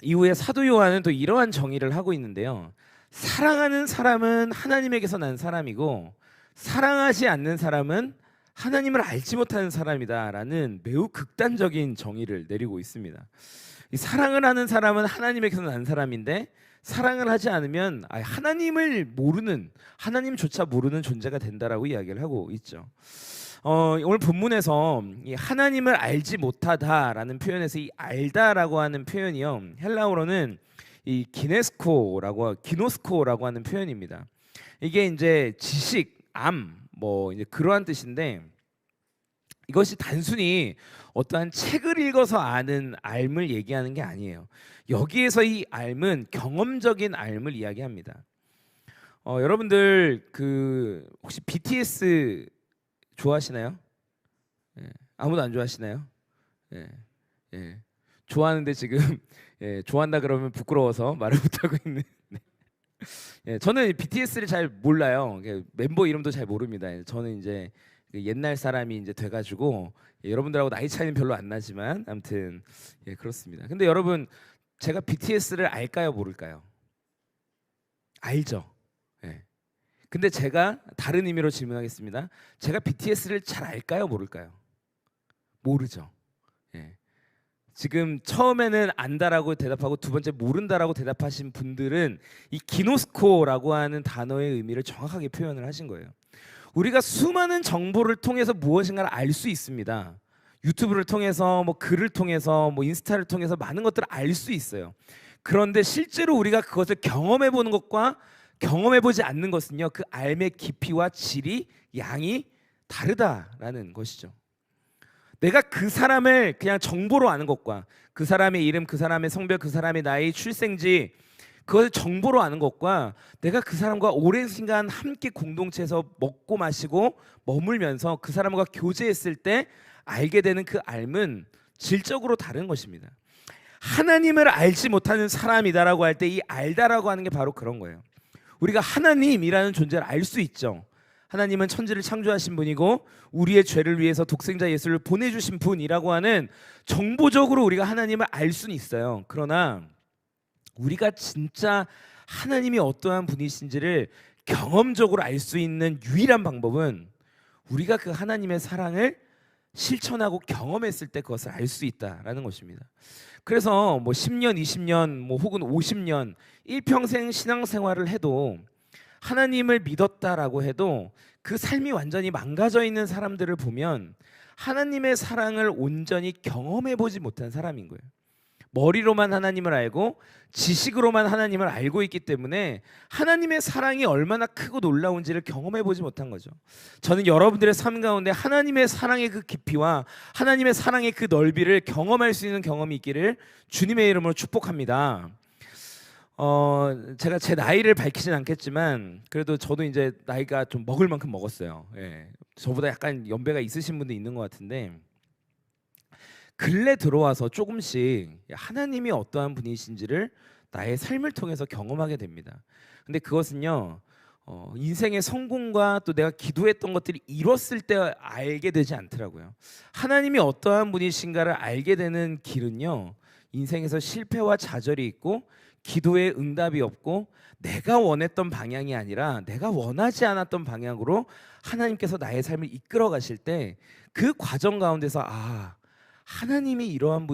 [SPEAKER 3] 이후에 사도 요한은 또 이러한 정의를 하고 있는데요. 사랑하는 사람은 하나님에게서 난 사람이고 사랑하지 않는 사람은 하나님을 알지 못하는 사람이다라는 매우 극단적인 정의를 내리고 있습니다. 이 사랑을 하는 사람은 하나님에게서 난 사람인데 사랑을 하지 않으면 하나님을 모르는, 하나님조차 모르는 존재가 된다라고 이야기를 하고 있죠. 오늘 본문에서 이 하나님을 알지 못하다라는 표현에서 이 알다라고 하는 표현이요, 헬라어로는 이 기노스코라고 하는 표현입니다. 이게 이제 지식, 뭐 이제 그러한 뜻인데, 이것이 단순히 어떠한 책을 읽어서 아는 알을 얘기하는 게 아니에요. 여기에서 이 알은 경험적인 알을 이야기합니다. 여러분들 그 혹시 BTS 좋아하시나요? 예. 아무도 안 좋아하시나요? 예. 예. 좋아하는데 지금 좋아한다 그러면 부끄러워서 말을 못하고 있는. 네. 예, 저는 BTS를 잘 몰라요. 멤버 이름도 잘 모릅니다. 저는 이제 옛날 사람이 이제 돼가지고 여러분들하고 나이 차이는 별로 안 나지만 아무튼 그렇습니다. 근데 여러분, 제가 BTS를 알까요, 모를까요? 알죠. 예. 근데 제가 다른 의미로 질문하겠습니다. 제가 BTS를 잘 알까요, 모를까요? 모르죠. 예. 지금 처음에는 안다라고 대답하고 두 번째 모른다라고 대답하신 분들은 이 기노스코라고 하는 단어의 의미를 정확하게 표현을 하신 거예요. 우리가 수많은 정보를 통해서 무엇인가를 알 수 있습니다. 유튜브를 통해서, 뭐 글을 통해서, 뭐 인스타를 통해서 많은 것들을 알 수 있어요. 그런데 실제로 우리가 그것을 경험해 보는 것과 경험해 보지 않는 것은요, 그 알의 깊이와 질이, 양이 다르다라는 것이죠. 내가 그 사람을 그냥 정보로 아는 것과 그 사람의 이름, 그 사람의 성별, 그 사람의 나이, 출생지, 그것을 정보로 아는 것과 내가 그 사람과 오랜 시간 함께 공동체에서 먹고 마시고 머물면서 그 사람과 교제했을 때 알게 되는 그 알은 질적으로 다른 것입니다. 하나님을 알지 못하는 사람이다라고 할 때 이 알다라고 하는 게 바로 그런 거예요. 우리가 하나님이라는 존재를 알 수 있죠. 하나님은 천지를 창조하신 분이고 우리의 죄를 위해서 독생자 예수를 보내주신 분이라고 하는 정보적으로 우리가 하나님을 알 수는 있어요. 그러나 우리가 진짜 하나님이 어떠한 분이신지를 경험적으로 알 수 있는 유일한 방법은 우리가 그 하나님의 사랑을 실천하고 경험했을 때 그것을 알 수 있다라는 것입니다. 그래서 뭐 10년, 20년, 뭐 혹은 50년 일평생 신앙생활을 해도 하나님을 믿었다라고 해도 그 삶이 완전히 망가져 있는 사람들을 보면 하나님의 사랑을 온전히 경험해 보지 못한 사람인 거예요. 머리로만 하나님을 알고 지식으로만 하나님을 알고 있기 때문에 하나님의 사랑이 얼마나 크고 놀라운지를 경험해 보지 못한 거죠. 저는 여러분들의 삶 가운데 하나님의 사랑의 그 깊이와 하나님의 사랑의 그 넓이를 경험할 수 있는 경험이 있기를 주님의 이름으로 축복합니다. 제가 제 나이를 밝히진 않겠지만 그래도 저도 이제 나이가 좀 먹을 만큼 먹었어요. 예. 저보다 약간 연배가 있으신 분도 있는 것 같은데 근래 들어와서 조금씩 하나님이 어떠한 분이신지를 나의 삶을 통해서 경험하게 됩니다. 근데 그것은요, 인생의 성공과 또 내가 기도했던 것들이 이뤘을 때 알게 되지 않더라고요. 하나님이 어떠한 분이신가를 알게 되는 길은요, 인생에서 실패와 좌절이 있고 기도에 응답이 없고 내가 원했던 방향이 아니라 내가 원하지 않았던 방향으로 하나님께서 나의 삶을 이끌어 가실 때 그 과정 가운데서 하나님이 이러한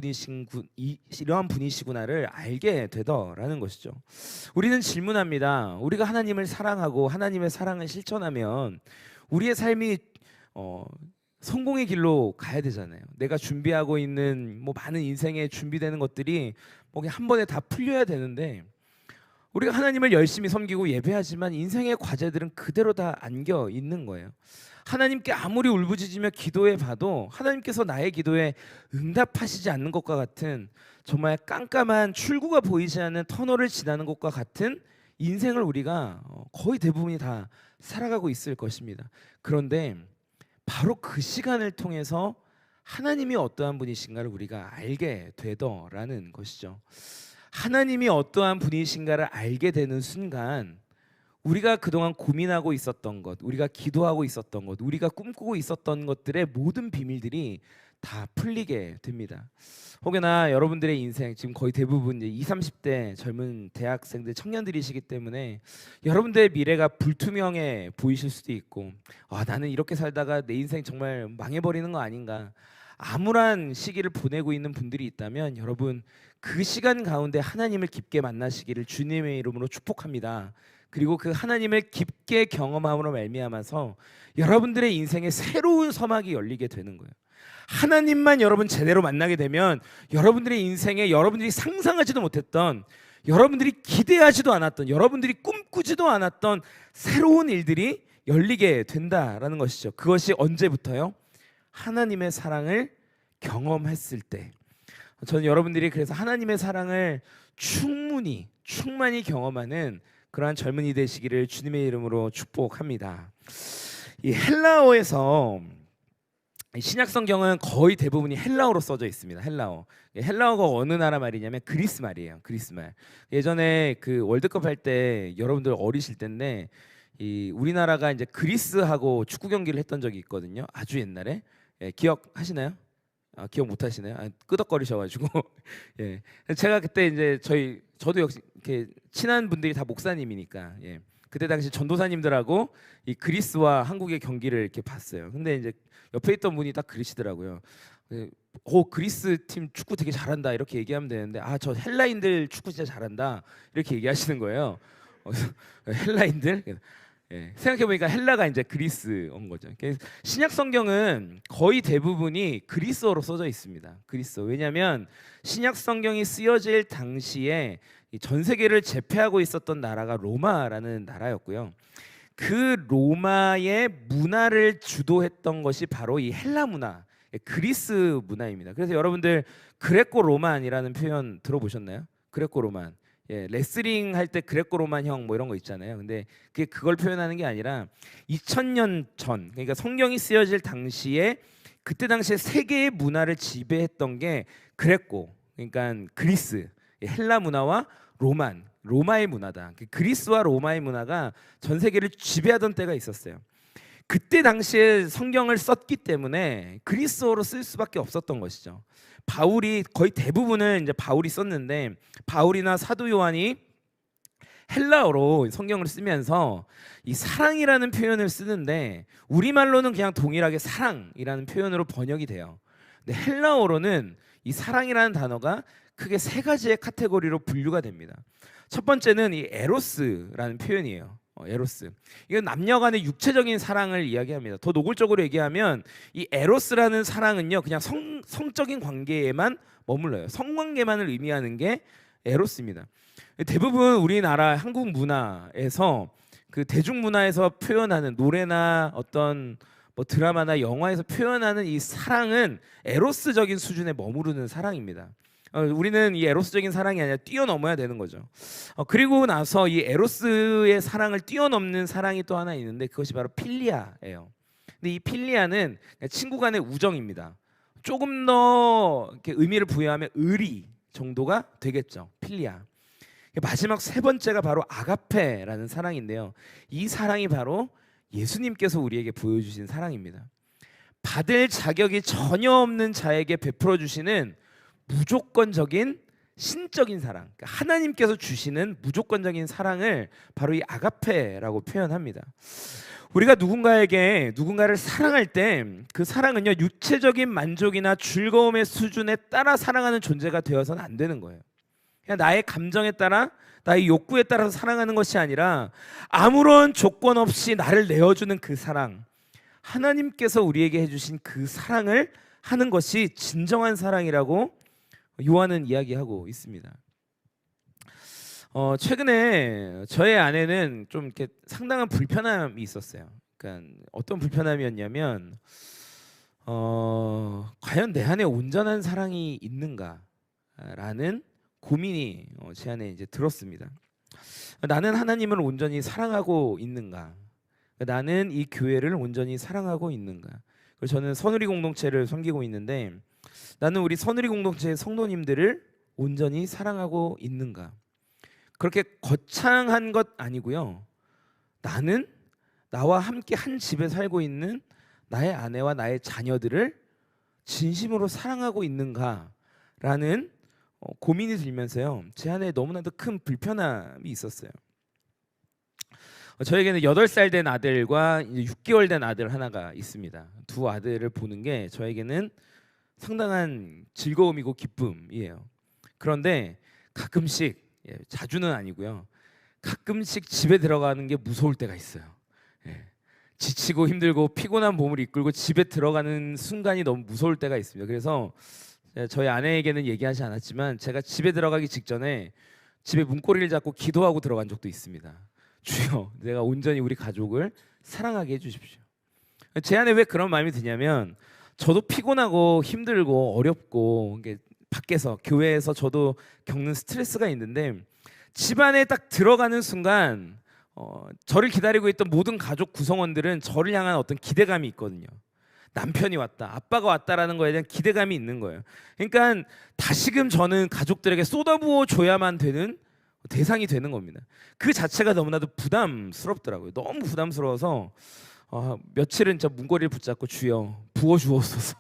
[SPEAKER 3] 분이시구나를 알게 되더라는 것이죠. 우리는 질문합니다. 우리가 하나님을 사랑하고 하나님의 사랑을 실천하면 우리의 삶이 성공의 길로 가야 되잖아요. 내가 준비하고 있는 뭐 많은 인생에 준비되는 것들이 뭐 한 번에 다 풀려야 되는데 우리가 하나님을 열심히 섬기고 예배하지만 인생의 과제들은 그대로 다 안겨 있는 거예요. 하나님께 아무리 울부짖으며 기도해 봐도 하나님께서 나의 기도에 응답하시지 않는 것과 같은 정말 깜깜한 출구가 보이지 않는 터널을 지나는 것과 같은 인생을 우리가 거의 대부분이 다 살아가고 있을 것입니다. 그런데 바로 그 시간을 통해서 하나님이 어떠한 분이신가를 우리가 알게 되더라는 것이죠. 하나님이 어떠한 분이신가를 알게 되는 순간 우리가 그동안 고민하고 있었던 것, 우리가 기도하고 있었던 것, 우리가 꿈꾸고 있었던 것들의 모든 비밀들이 다 풀리게 됩니다. 혹여나 여러분들의 인생 지금 거의 대부분 이제 20, 30대 젊은 대학생들 청년들이시기 때문에 여러분들의 미래가 불투명해 보이실 수도 있고 나는 이렇게 살다가 내 인생 정말 망해버리는 거 아닌가 암울한 시기를 보내고 있는 분들이 있다면 여러분 그 시간 가운데 하나님을 깊게 만나시기를 주님의 이름으로 축복합니다. 그리고 그 하나님을 깊게 경험함으로 말미암아서 여러분들의 인생에 새로운 서막이 열리게 되는 거예요. 하나님만 여러분 제대로 만나게 되면 여러분들의 인생에 여러분들이 상상하지도 못했던, 여러분들이 기대하지도 않았던, 여러분들이 꿈꾸지도 않았던 새로운 일들이 열리게 된다라는 것이죠. 그것이 언제부터요? 하나님의 사랑을 경험했을 때. 저는 여러분들이 그래서 하나님의 사랑을 충만히 경험하는 그러한 젊은이 되시기를 주님의 이름으로 축복합니다. 이 헬라어에서 신약 성경은 거의 대부분이 헬라어로 써져 있습니다. 헬라어가 어느 나라 말이냐면 그리스 말이에요. 그리스 말. 예전에 그 월드컵 할 때 여러분들 어리실 텐데 이 우리나라가 이제 그리스하고 축구 경기를 했던 적이 있거든요. 아주 옛날에. 기억하시나요? 기억 못 하시나요? 끄덕거리셔가지고 예. 제가 그때 이제 저도 역시 이렇게 친한 분들이 다 목사님이니까 그때 당시 전도사님들하고 이 그리스와 한국의 경기를 이렇게 봤어요. 근데 이제 옆에 있던 분이 딱 그러시더라고요. 그리스 팀 축구 되게 잘한다 이렇게 얘기하면 되는데 저 헬라인들 축구 진짜 잘한다 이렇게 얘기하시는 거예요. 헬라인들? 생각해보니까 헬라가 이제 그리스 온 거죠. 신약 성경은 거의 대부분이 그리스어로 써져 있습니다. 그리스어. 왜냐하면 신약 성경이 쓰여질 당시에 전 세계를 제패하고 있었던 나라가 로마라는 나라였고요. 그 로마의 문화를 주도했던 것이 바로 이 헬라 문화, 그리스 문화입니다. 그래서 여러분들 그레코 로만이라는 표현 들어보셨나요? 그레코 로만. 레슬링 할 때 그레코 로만형 뭐 이런 거 있잖아요. 근데 그걸 표현하는 게 아니라 2000년 전, 그러니까 성경이 쓰여질 당시에 그때 당시에 세계의 문화를 지배했던 게 그레코, 그러니까 그리스, 헬라 문화와 로마의 문화다. 그리스와 로마의 문화가 전 세계를 지배하던 때가 있었어요. 그때 당시에 성경을 썼기 때문에 그리스어로 쓸 수밖에 없었던 것이죠. 바울이 거의 대부분을 이제 바울이 썼는데 바울이나 사도 요한이 헬라어로 성경을 쓰면서 이 사랑이라는 표현을 쓰는데 우리말로는 그냥 동일하게 사랑이라는 표현으로 번역이 돼요. 근데 헬라어로는 이 사랑이라는 단어가 크게 세 가지의 카테고리로 분류가 됩니다. 첫 번째는 이 에로스라는 표현이에요. 에로스. 이건 남녀 간의 육체적인 사랑을 이야기합니다. 더 노골적으로 얘기하면 이 에로스라는 사랑은요 그냥 성적인 관계에만 머물러요. 성관계만을 의미하는 게 에로스입니다. 대부분 우리나라 한국 문화에서 그 대중문화에서 표현하는 노래나 어떤 뭐 드라마나 영화에서 표현하는 이 사랑은 에로스적인 수준에 머무르는 사랑입니다. 우리는 이 에로스적인 사랑이 아니라 뛰어넘어야 되는 거죠. 그리고 나서 이 에로스의 사랑을 뛰어넘는 사랑이 또 하나 있는데 그것이 바로 필리아예요. 근데 이 필리아는 친구 간의 우정입니다. 조금 더 이렇게 의미를 부여하면 의리 정도가 되겠죠. 필리아. 마지막 세 번째가 바로 아가페라는 사랑인데요. 이 사랑이 바로 예수님께서 우리에게 보여주신 사랑입니다. 받을 자격이 전혀 없는 자에게 베풀어 주시는 무조건적인 신적인 사랑, 그러니까 하나님께서 주시는 무조건적인 사랑을 바로 이 아가페라고 표현합니다. 우리가 누군가를 사랑할 때 그 사랑은요 육체적인 만족이나 즐거움의 수준에 따라 사랑하는 존재가 되어서는 안 되는 거예요. 그냥 나의 감정에 따라 나의 욕구에 따라서 사랑하는 것이 아니라 아무런 조건 없이 나를 내어주는 그 사랑, 하나님께서 우리에게 해주신 그 사랑을 하는 것이 진정한 사랑이라고 요한은 이야기하고 있습니다. 최근에 저의 아내는 좀 이렇게 상당한 불편함이 있었어요. 그러니까 어떤 불편함이었냐면 과연 내 안에 온전한 사랑이 있는가라는 고민이 제 안에 이제 들었습니다. 나는 하나님을 온전히 사랑하고 있는가? 나는 이 교회를 온전히 사랑하고 있는가? 그래서 저는 선우리 공동체를 섬기고 있는데 나는 우리 선우리 공동체의 성도님들을 온전히 사랑하고 있는가? 그렇게 거창한 것 아니고요. 나는 나와 함께 한 집에 살고 있는 나의 아내와 나의 자녀들을 진심으로 사랑하고 있는가라는 고민이 들면서요, 제 안에 너무나도 큰 불편함이 있었어요. 저에게는 8살 된 아들과 이제 6개월 된 아들 하나가 있습니다. 두 아들을 보는 게 저에게는 상당한 즐거움이고 기쁨이에요. 그런데 가끔씩, 자주는 아니고요, 가끔씩 집에 들어가는 게 무서울 때가 있어요. 지치고 힘들고 피곤한 몸을 이끌고 집에 들어가는 순간이 너무 무서울 때가 있습니다. 그래서 저희 아내에게는 얘기하지 않았지만 제가 집에 들어가기 직전에 집에 문고리를 잡고 기도하고 들어간 적도 있습니다. 주여, 내가 온전히 우리 가족을 사랑하게 해주십시오. 제 안에 왜 그런 마음이 드냐면, 저도 피곤하고 힘들고 어렵고 밖에서 교회에서 저도 겪는 스트레스가 있는데, 집안에 딱 들어가는 순간 저를 기다리고 있던 모든 가족 구성원들은 저를 향한 어떤 기대감이 있거든요. 남편이 왔다, 아빠가 왔다라는 거에 대한 기대감이 있는 거예요. 그러니까 다시금 저는 가족들에게 쏟아부어 줘야만 되는 대상이 되는 겁니다. 그 자체가 너무나도 부담스럽더라고요. 너무 부담스러워서 며칠은 저 문고리를 붙잡고 주여 부어주옵소서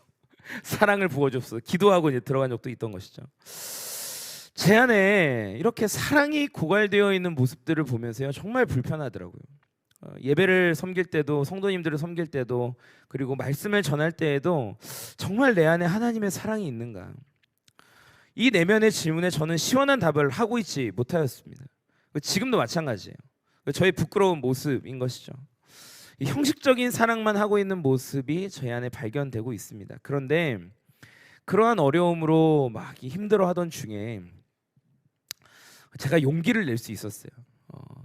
[SPEAKER 3] 사랑을 부어주옵소서 기도하고 이제 들어간 적도 있던 것이죠. 제 안에 이렇게 사랑이 고갈되어 있는 모습들을 보면서요, 정말 불편하더라고요. 예배를 섬길 때도, 성도님들을 섬길 때도, 그리고 말씀을 전할 때에도 정말 내 안에 하나님의 사랑이 있는가? 이 내면의 질문에 저는 시원한 답을 하고 있지 못하였습니다. 지금도 마찬가지예요. 저의 부끄러운 모습인 것이죠. 형식적인 사랑만 하고 있는 모습이 제 안에 발견되고 있습니다. 그런데 그러한 어려움으로 막 힘들어하던 중에 제가 용기를 낼 수 있었어요.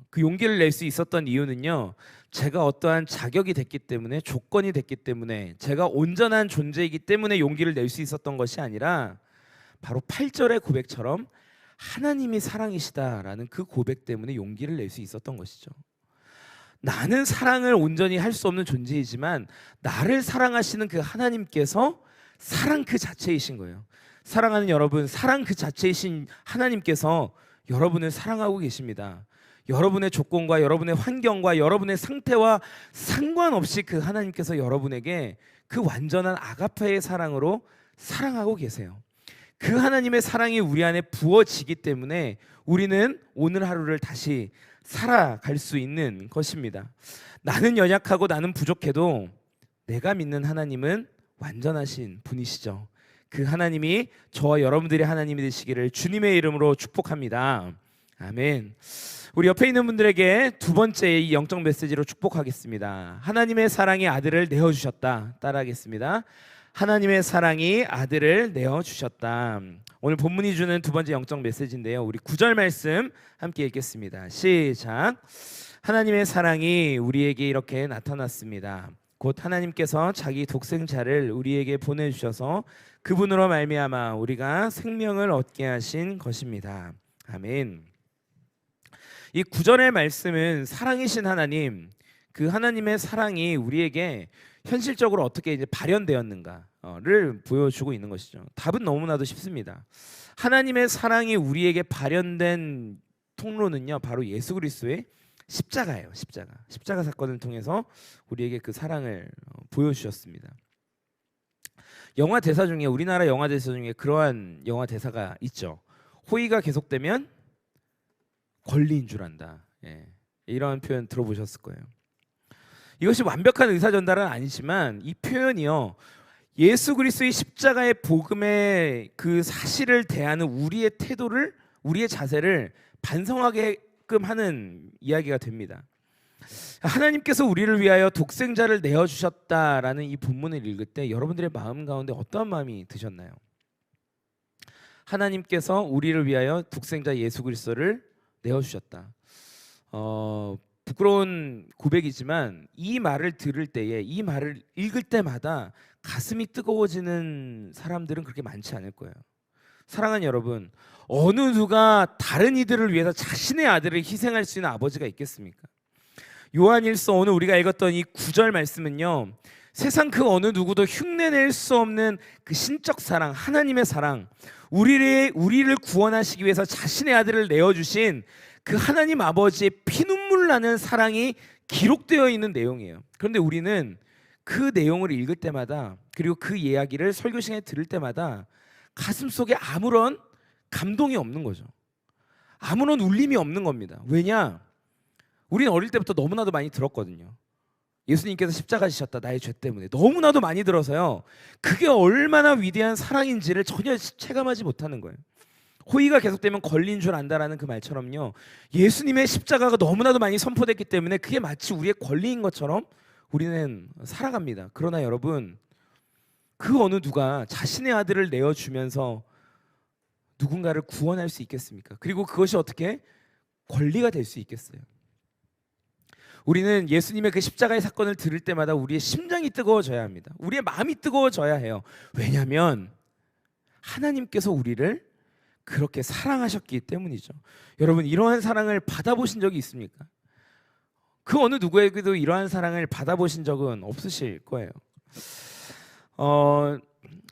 [SPEAKER 3] 그 용기를 낼 수 있었던 이유는요, 제가 어떠한 자격이 됐기 때문에, 조건이 됐기 때문에, 제가 온전한 존재이기 때문에 용기를 낼 수 있었던 것이 아니라 바로 8절의 고백처럼 하나님이 사랑이시다라는 그 고백 때문에 용기를 낼 수 있었던 것이죠. 나는 사랑을 온전히 할 수 없는 존재이지만 나를 사랑하시는 그 하나님께서 사랑 그 자체이신 거예요. 사랑하는 여러분, 사랑 그 자체이신 하나님께서 여러분을 사랑하고 계십니다. 여러분의 조건과 여러분의 환경과 여러분의 상태와 상관없이 그 하나님께서 여러분에게 그 완전한 아가페의 사랑으로 사랑하고 계세요. 그 하나님의 사랑이 우리 안에 부어지기 때문에 우리는 오늘 하루를 다시 살아갈 수 있는 것입니다. 나는 연약하고 나는 부족해도 내가 믿는 하나님은 완전하신 분이시죠. 그 하나님이 저와 여러분들의 하나님이 되시기를 주님의 이름으로 축복합니다. 아멘. 우리 옆에 있는 분들에게 두 번째 이 영적 메시지로 축복하겠습니다. 하나님의 사랑이 아들을 내어주셨다. 따라하겠습니다. 하나님의 사랑이 아들을 내어주셨다. 오늘 본문이 주는 두 번째 영적 메시지인데요, 우리 9절 말씀 함께 읽겠습니다. 시작. 하나님의 사랑이 우리에게 이렇게 나타났습니다. 곧 하나님께서 자기 독생자를 우리에게 보내주셔서 그분으로 말미암아 우리가 생명을 얻게 하신 것입니다. 아멘. 이 9절의 말씀은 사랑이신 하나님, 그 하나님의 사랑이 우리에게 현실적으로 어떻게 이제 발현되었는가를 보여주고 있는 것이죠. 답은 너무나도 쉽습니다. 하나님의 사랑이 우리에게 발현된 통로는요, 바로 예수 그리스도의 십자가예요. 십자가 사건을 통해서 우리에게 그 사랑을 보여주셨습니다. 영화 대사 중에, 우리나라 영화 대사 중에 그러한 영화 대사가 있죠. 호의가 계속되면 권리인 줄 안다. 이런 표현 들어보셨을 거예요. 이것이 완벽한 의사 전달은 아니지만 이 표현이요, 예수 그리스도의 십자가의 복음의 그 사실을 대하는 우리의 태도를, 우리의 자세를 반성하게끔 하는 이야기가 됩니다. 하나님께서 우리를 위하여 독생자를 내어주셨다라는 이 본문을 읽을 때 여러분들의 마음 가운데 어떠한 마음이 드셨나요? 하나님께서 우리를 위하여 독생자 예수 그리스도를 내어주셨다. 부끄러운 고백이지만 이 말을 들을 때에, 이 말을 읽을 때마다 가슴이 뜨거워지는 사람들은 그렇게 많지 않을 거예요. 사랑하는 여러분, 어느 누가 다른 이들을 위해서 자신의 아들을 희생할 수 있는 아버지가 있겠습니까? 요한일서 오늘 우리가 읽었던 이 9절 말씀은요, 세상 그 어느 누구도 흉내낼 수 없는 그 신적 사랑, 하나님의 사랑, 우리를 구원하시기 위해서 자신의 아들을 내어주신 그 하나님 아버지의 피눈물 나는 사랑이 기록되어 있는 내용이에요. 그런데 우리는 그 내용을 읽을 때마다 그리고 그 이야기를 설교 시간에 들을 때마다 가슴 속에 아무런 감동이 없는 거죠. 아무런 울림이 없는 겁니다. 왜냐? 우리는 어릴 때부터 너무나도 많이 들었거든요. 예수님께서 십자가 지셨다 나의 죄 때문에. 너무나도 많이 들어서요. 그게 얼마나 위대한 사랑인지를 전혀 체감하지 못하는 거예요. 호의가 계속되면 걸린 줄 안다라는 그 말처럼요. 예수님의 십자가가 너무나도 많이 선포됐기 때문에 그게 마치 우리의 권리인 것처럼 우리는 살아갑니다. 그러나 여러분, 그 어느 누가 자신의 아들을 내어주면서 누군가를 구원할 수 있겠습니까? 그리고 그것이 어떻게 권리가 될 수 있겠어요? 우리는 예수님의 그 십자가의 사건을 들을 때마다 우리의 심장이 뜨거워져야 합니다. 우리의 마음이 뜨거워져야 해요. 왜냐하면 하나님께서 우리를 그렇게 사랑하셨기 때문이죠. 여러분, 이러한 사랑을 받아보신 적이 있습니까? 그 어느 누구에게도 이러한 사랑을 받아보신 적은 없으실 거예요.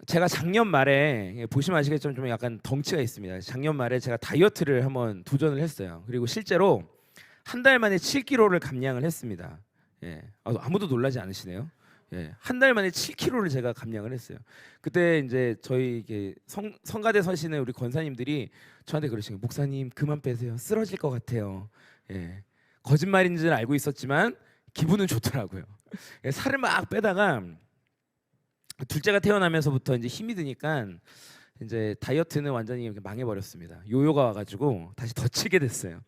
[SPEAKER 3] 제가 작년 말에 보시면 아시겠지만 좀 약간 덩치가 있습니다. 작년 말에 제가 다이어트를 한번 도전을 했어요. 그리고 실제로 한 달 만에 7kg를 감량을 했습니다. 예. 아무도 놀라지 않으시네요. 예. 한 달 만에 7kg를 제가 감량을 했어요. 그때 이제 저희 성가대 서시는 우리 권사님들이 저한테 그러시는 거예요. 목사님 그만 빼세요. 쓰러질 것 같아요. 예. 거짓말인지는 알고 있었지만 기분은 좋더라고요. 예. 살을 막 빼다가 둘째가 태어나면서부터 이제 힘이 드니까 이제 다이어트는 완전히 이렇게 망해버렸습니다. 요요가 와가지고 다시 더 찌게 됐어요.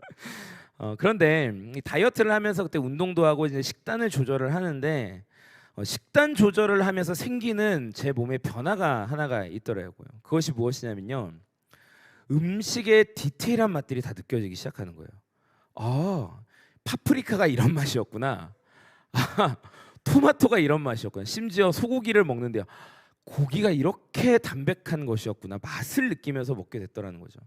[SPEAKER 3] 그런데 이 다이어트를 하면서 그때 운동도 하고 이제 식단을 조절을 하는데 식단 조절을 하면서 생기는 제 몸의 변화가 하나가 있더라고요. 그것이 무엇이냐면요, 음식의 디테일한 맛들이 다 느껴지기 시작하는 거예요. 아, 파프리카가 이런 맛이었구나. 아, 토마토가 이런 맛이었구나. 심지어 소고기를 먹는데요, 고기가 이렇게 담백한 것이었구나. 맛을 느끼면서 먹게 됐더라는 거죠.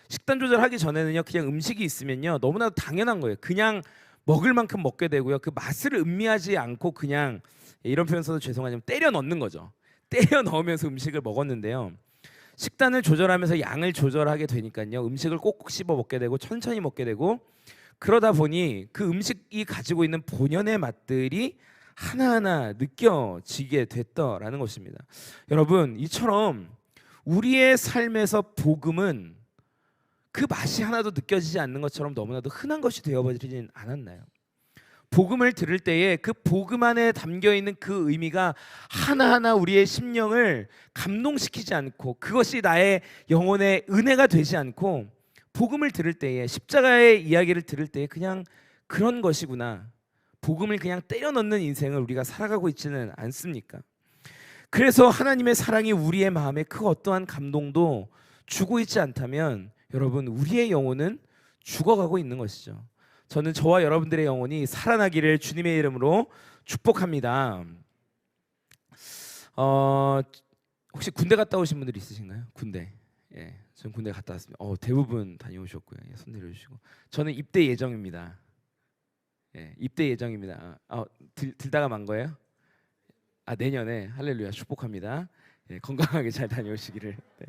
[SPEAKER 3] 식단 조절하기 전에는요, 그냥 음식이 있으면요 너무나도 당연한 거예요. 그냥 먹을 만큼 먹게 되고요, 그 맛을 음미하지 않고 그냥, 이런 표현 써도 죄송하지만 때려 넣는 거죠. 때려 넣으면서 음식을 먹었는데요, 식단을 조절하면서 양을 조절하게 되니까요, 음식을 꼭꼭 씹어 먹게 되고 천천히 먹게 되고, 그러다 보니 그 음식이 가지고 있는 본연의 맛들이 하나하나 느껴지게 됐더라는 것입니다. 여러분, 이처럼 우리의 삶에서 복음은 그 맛이 하나도 느껴지지 않는 것처럼 너무나도 흔한 것이 되어버리진 않았나요? 복음을 들을 때에 그 복음 안에 담겨있는 그 의미가 하나하나 우리의 심령을 감동시키지 않고, 그것이 나의 영혼의 은혜가 되지 않고, 복음을 들을 때에, 십자가의 이야기를 들을 때에 그냥 그런 것이구나, 복음을 그냥 때려 넣는 인생을 우리가 살아가고 있지는 않습니까? 그래서 하나님의 사랑이 우리의 마음에 그 어떠한 감동도 주고 있지 않다면 여러분, 우리의 영혼은 죽어가고 있는 것이죠. 저는 저와 여러분들의 영혼이 살아나기를 주님의 이름으로 축복합니다. 혹시 군대 갔다 오신 분들 있으신가요? 군대. 예, 저는 군대 갔다 왔습니다. 대부분 다녀오셨고요. 예, 손 내려주시고. 저는 입대 예정입니다. 예, 입대 예정입니다. 들다가 만 거예요? 내년에. 할렐루야, 축복합니다. 예, 건강하게 잘 다녀오시기를. 네.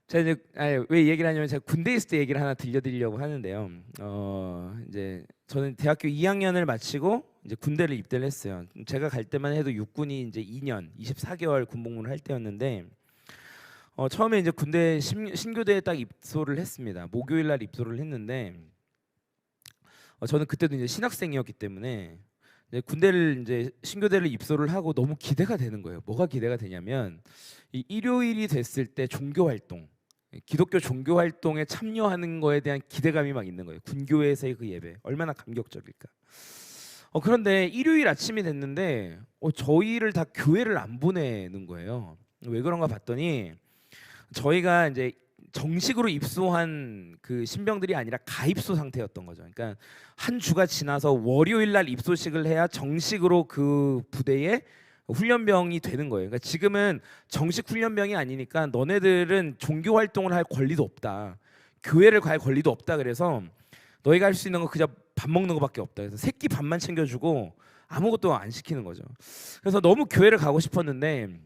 [SPEAKER 3] 제가 이제 왜 얘기를 하냐면, 제가 군대에 있을 때 얘기를 하나 들려드리려고 하는데요. 이제 저는 대학교 2학년을 마치고 이제 군대를 입대를 했어요. 제가 갈 때만 해도 육군이 이제 2년 24개월 군복무를 할 때였는데, 처음에 이제 군대 신교대에 딱 입소를 했습니다. 목요일 날 입소를 했는데, 저는 그때도 이제 신학생이었기 때문에 이제 군대를 이제 신교대를 입소를 하고 너무 기대가 되는 거예요. 뭐가 기대가 되냐면, 이 일요일이 됐을 때 종교 활동, 기독교 종교 활동에 참여하는 거에 대한 기대감이 막 있는 거예요. 군교회에서의 그 예배 얼마나 감격적일까. 그런데 일요일 아침이 됐는데 저희를 다 교회를 안 보내는 거예요. 왜 그런가 봤더니, 저희가 이제 정식으로 입소한 그 신병들이 아니라 가입소 상태였던 거죠. 그러니까 한 주가 지나서 월요일 날 입소식을 해야 정식으로 그 부대에 훈련병이 되는 거예요. 그러니까 지금은 정식 훈련병이 아니니까 너네들은 종교 활동을 할 권리도 없다, 교회를 갈 권리도 없다. 그래서 너희가 할 수 있는 건 그냥 밥 먹는 거밖에 없다. 그래서 새끼 밥만 챙겨주고 아무것도 안 시키는 거죠. 그래서 너무 교회를 가고 싶었는데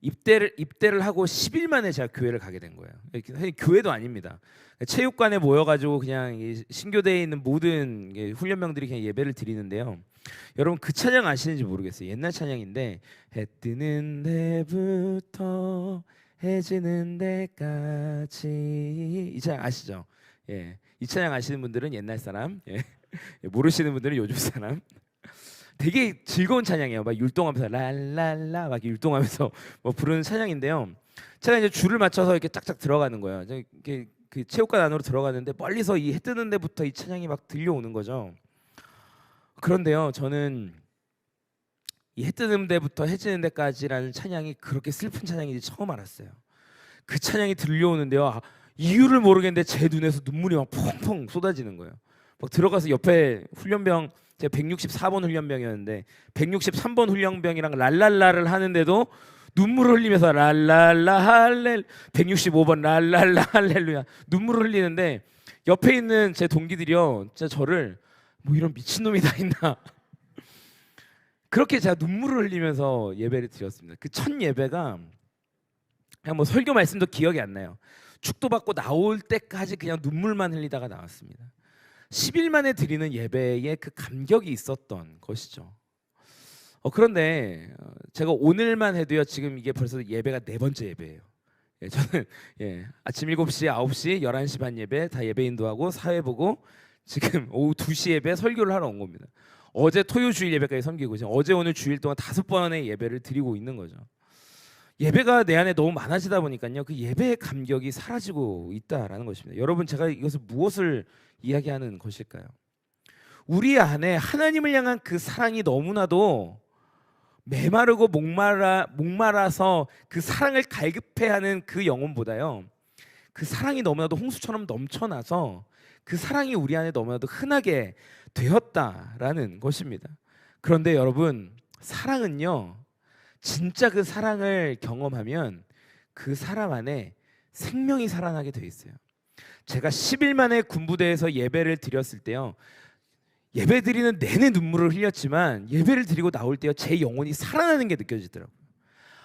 [SPEAKER 3] 입대를 하고 10일 만에 제가 교회를 가게 된 거예요. 사실 교회도 아닙니다. 체육관에 모여가지고 그냥 신교대에 있는 모든 훈련병들이 그냥 예배를 드리는데요. 여러분 그 찬양 아시는지 모르겠어요. 옛날 찬양인데 해 뜨는 데부터 해 지는 데까지 이 찬양 아시죠? 예, 이 찬양 아시는 분들은 옛날 사람, 예. 모르시는 분들은 요즘 사람. 되게 즐거운 찬양이에요. 막 율동하면서 랄랄라 막 율동하면서 뭐 부르는 찬양인데요. 제가 이제 줄을 맞춰서 이렇게 짝짝 들어가는 거예요. 이렇게 그 체육관 안으로 들어가는데 멀리서 이 해 뜨는 데부터 이 찬양이 막 들려오는 거죠. 그런데요, 저는 이 해 뜨는 데부터 해 지는 데까지라는 찬양이 그렇게 슬픈 찬양인지 처음 알았어요. 그 찬양이 들려오는데요, 이유를 모르겠는데 제 눈에서 눈물이 막 펑펑 쏟아지는 거예요. 막 들어가서 옆에 훈련병, 제가 164번 훈련병이었는데 163번 훈련병이랑 랄랄라를 하는데도 눈물을 흘리면서 랄랄라 할렐 165번 랄랄라 할렐루야 눈물을 흘리는데 옆에 있는 제 동기들이요, 진짜 저를 뭐 이런 미친놈이 다 있나 그렇게 제가 눈물을 흘리면서 예배를 드렸습니다. 그 첫 예배가 그냥 뭐 설교 말씀도 기억이 안 나요. 축도 받고 나올 때까지 그냥 눈물만 흘리다가 나왔습니다. 10일 만에 드리는 예배에 그 감격이 있었던 것이죠. 그런데 제가 오늘만 해도요, 지금 이게 벌써 예배가 4번째 예배예요. 예, 저는 아침 7시, 9시, 11시 반 예배 다 예배 인도하고 사회 보고 지금 오후 2시 예배 설교를 하러 온 겁니다. 어제 토요 주일 예배까지 섬기고 지금 어제 오늘 주일 동안 5번의 예배를 드리고 있는 거죠. 예배가 내 안에 너무 많아지다 보니까요, 그 예배의 감격이 사라지고 있다라는 것입니다. 여러분, 제가 이것을 무엇을 이야기하는 것일까요? 우리 안에 하나님을 향한 그 사랑이 너무나도 메마르고 목마라서 그 사랑을 갈급해하는 그 영혼보다요, 그 사랑이 너무나도 홍수처럼 넘쳐나서 그 사랑이 우리 안에 너무나도 흔하게 되었다라는 것입니다. 그런데 여러분, 사랑은요, 진짜 그 사랑을 경험하면 그 사람 안에 생명이 살아나게 돼 있어요. 제가 10일 만에 군부대에서 예배를 드렸을 때요, 예배 드리는 내내 눈물을 흘렸지만 예배를 드리고 나올 때요, 제 영혼이 살아나는 게 느껴지더라고요.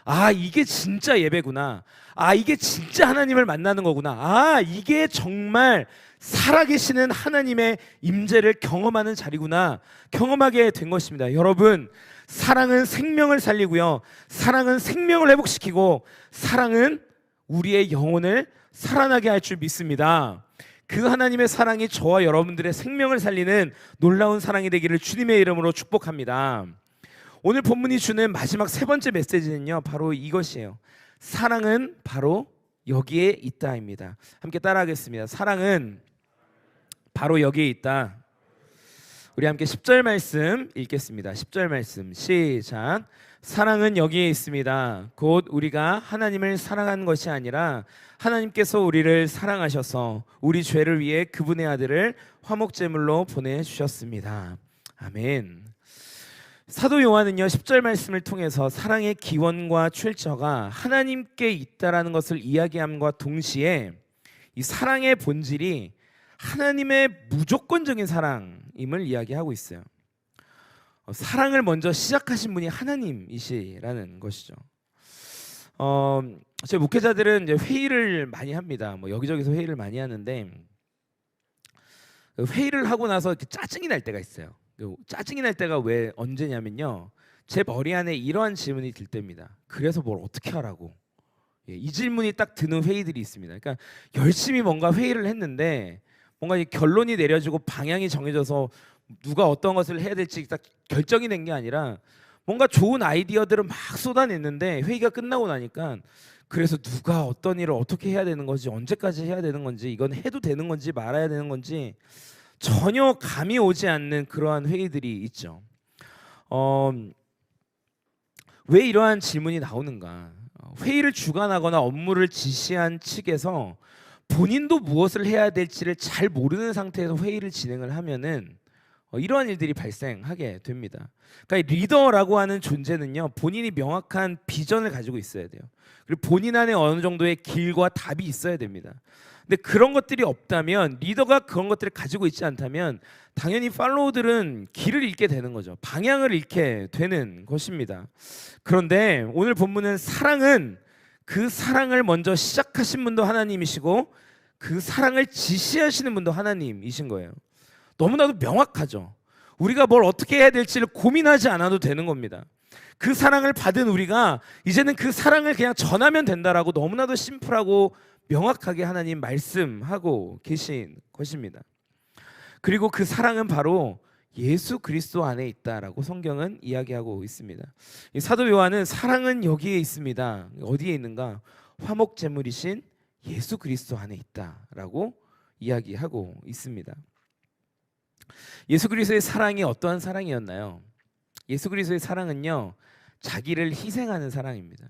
[SPEAKER 3] 아, 이게 진짜 예배구나. 아, 이게 진짜 하나님을 만나는 거구나. 아, 이게 정말 살아계시는 하나님의 임재를 경험하는 자리구나. 경험하게 된 것입니다. 여러분, 사랑은 생명을 살리고요, 사랑은 생명을 회복시키고, 사랑은 우리의 영혼을 살아나게 할 줄 믿습니다. 그 하나님의 사랑이 저와 여러분들의 생명을 살리는 놀라운 사랑이 되기를 주님의 이름으로 축복합니다. 오늘 본문이 주는 마지막 3번째 메시지는요, 바로 이것이에요. 사랑은 바로 여기에 있다입니다. 함께 따라하겠습니다. 사랑은 바로 여기에 있다. 우리 함께 10절 말씀 읽겠습니다. 10절 말씀 시작. 사랑은 여기에 있습니다. 곧 우리가 하나님을 사랑한 것이 아니라 하나님께서 우리를 사랑하셔서 우리 죄를 위해 그분의 아들을 화목제물로 보내주셨습니다. 아멘. 사도 요한은요, 10절 말씀을 통해서 사랑의 기원과 출처가 하나님께 있다라는 것을 이야기함과 동시에 이 사랑의 본질이 하나님의 무조건적인 사랑임을 이야기하고 있어요. 사랑을 먼저 시작하신 분이 하나님이시라는 것이죠. 저희 목회자들은 이제 회의를 많이 합니다. 뭐 여기저기서 회의를 많이 하는데, 회의를 하고 나서 이렇게 짜증이 날 때가 있어요. 짜증이 날 때가 언제냐면요, 제 머리 안에 이러한 질문이 들 때입니다. 그래서 뭘 어떻게 하라고? 이 질문이 딱 드는 회의들이 있습니다. 그러니까 열심히 뭔가 회의를 했는데 뭔가 결론이 내려지고 방향이 정해져서 누가 어떤 것을 해야 될지 딱 결정이 된 게 아니라 뭔가 좋은 아이디어들을 막 쏟아냈는데 회의가 끝나고 나니까 그래서 누가 어떤 일을 어떻게 해야 되는 건지, 언제까지 해야 되는 건지, 이건 해도 되는 건지 말아야 되는 건지 전혀 감이 오지 않는 그러한 회의들이 있죠. 왜 이러한 질문이 나오는가? 회의를 주관하거나 업무를 지시한 측에서 본인도 무엇을 해야 될지를 잘 모르는 상태에서 회의를 진행을 하면은 이러한 일들이 발생하게 됩니다. 그러니까 리더라고 하는 존재는요, 본인이 명확한 비전을 가지고 있어야 돼요. 그리고 본인 안에 어느 정도의 길과 답이 있어야 됩니다. 근데 그런 것들이 없다면, 리더가 그런 것들을 가지고 있지 않다면 당연히 팔로우들은 길을 잃게 되는 거죠. 방향을 잃게 되는 것입니다. 그런데 오늘 본문은 사랑은 그 사랑을 먼저 시작하신 분도 하나님이시고 그 사랑을 지시하시는 분도 하나님이신 거예요. 너무나도 명확하죠. 우리가 뭘 어떻게 해야 될지를 고민하지 않아도 되는 겁니다. 그 사랑을 받은 우리가 이제는 그 사랑을 그냥 전하면 된다라고 너무나도 심플하고 명확하게 하나님 말씀하고 계신 것입니다. 그리고 그 사랑은 바로 예수 그리스도 안에 있다라고 성경은 이야기하고 있습니다. 이 사도 요한은 사랑은 여기에 있습니다. 어디에 있는가? 화목제물이신 예수 그리스도 안에 있다라고 이야기하고 있습니다. 예수 그리스도의 사랑이 어떠한 사랑이었나요? 예수 그리스도의 사랑은요, 자기를 희생하는 사랑입니다.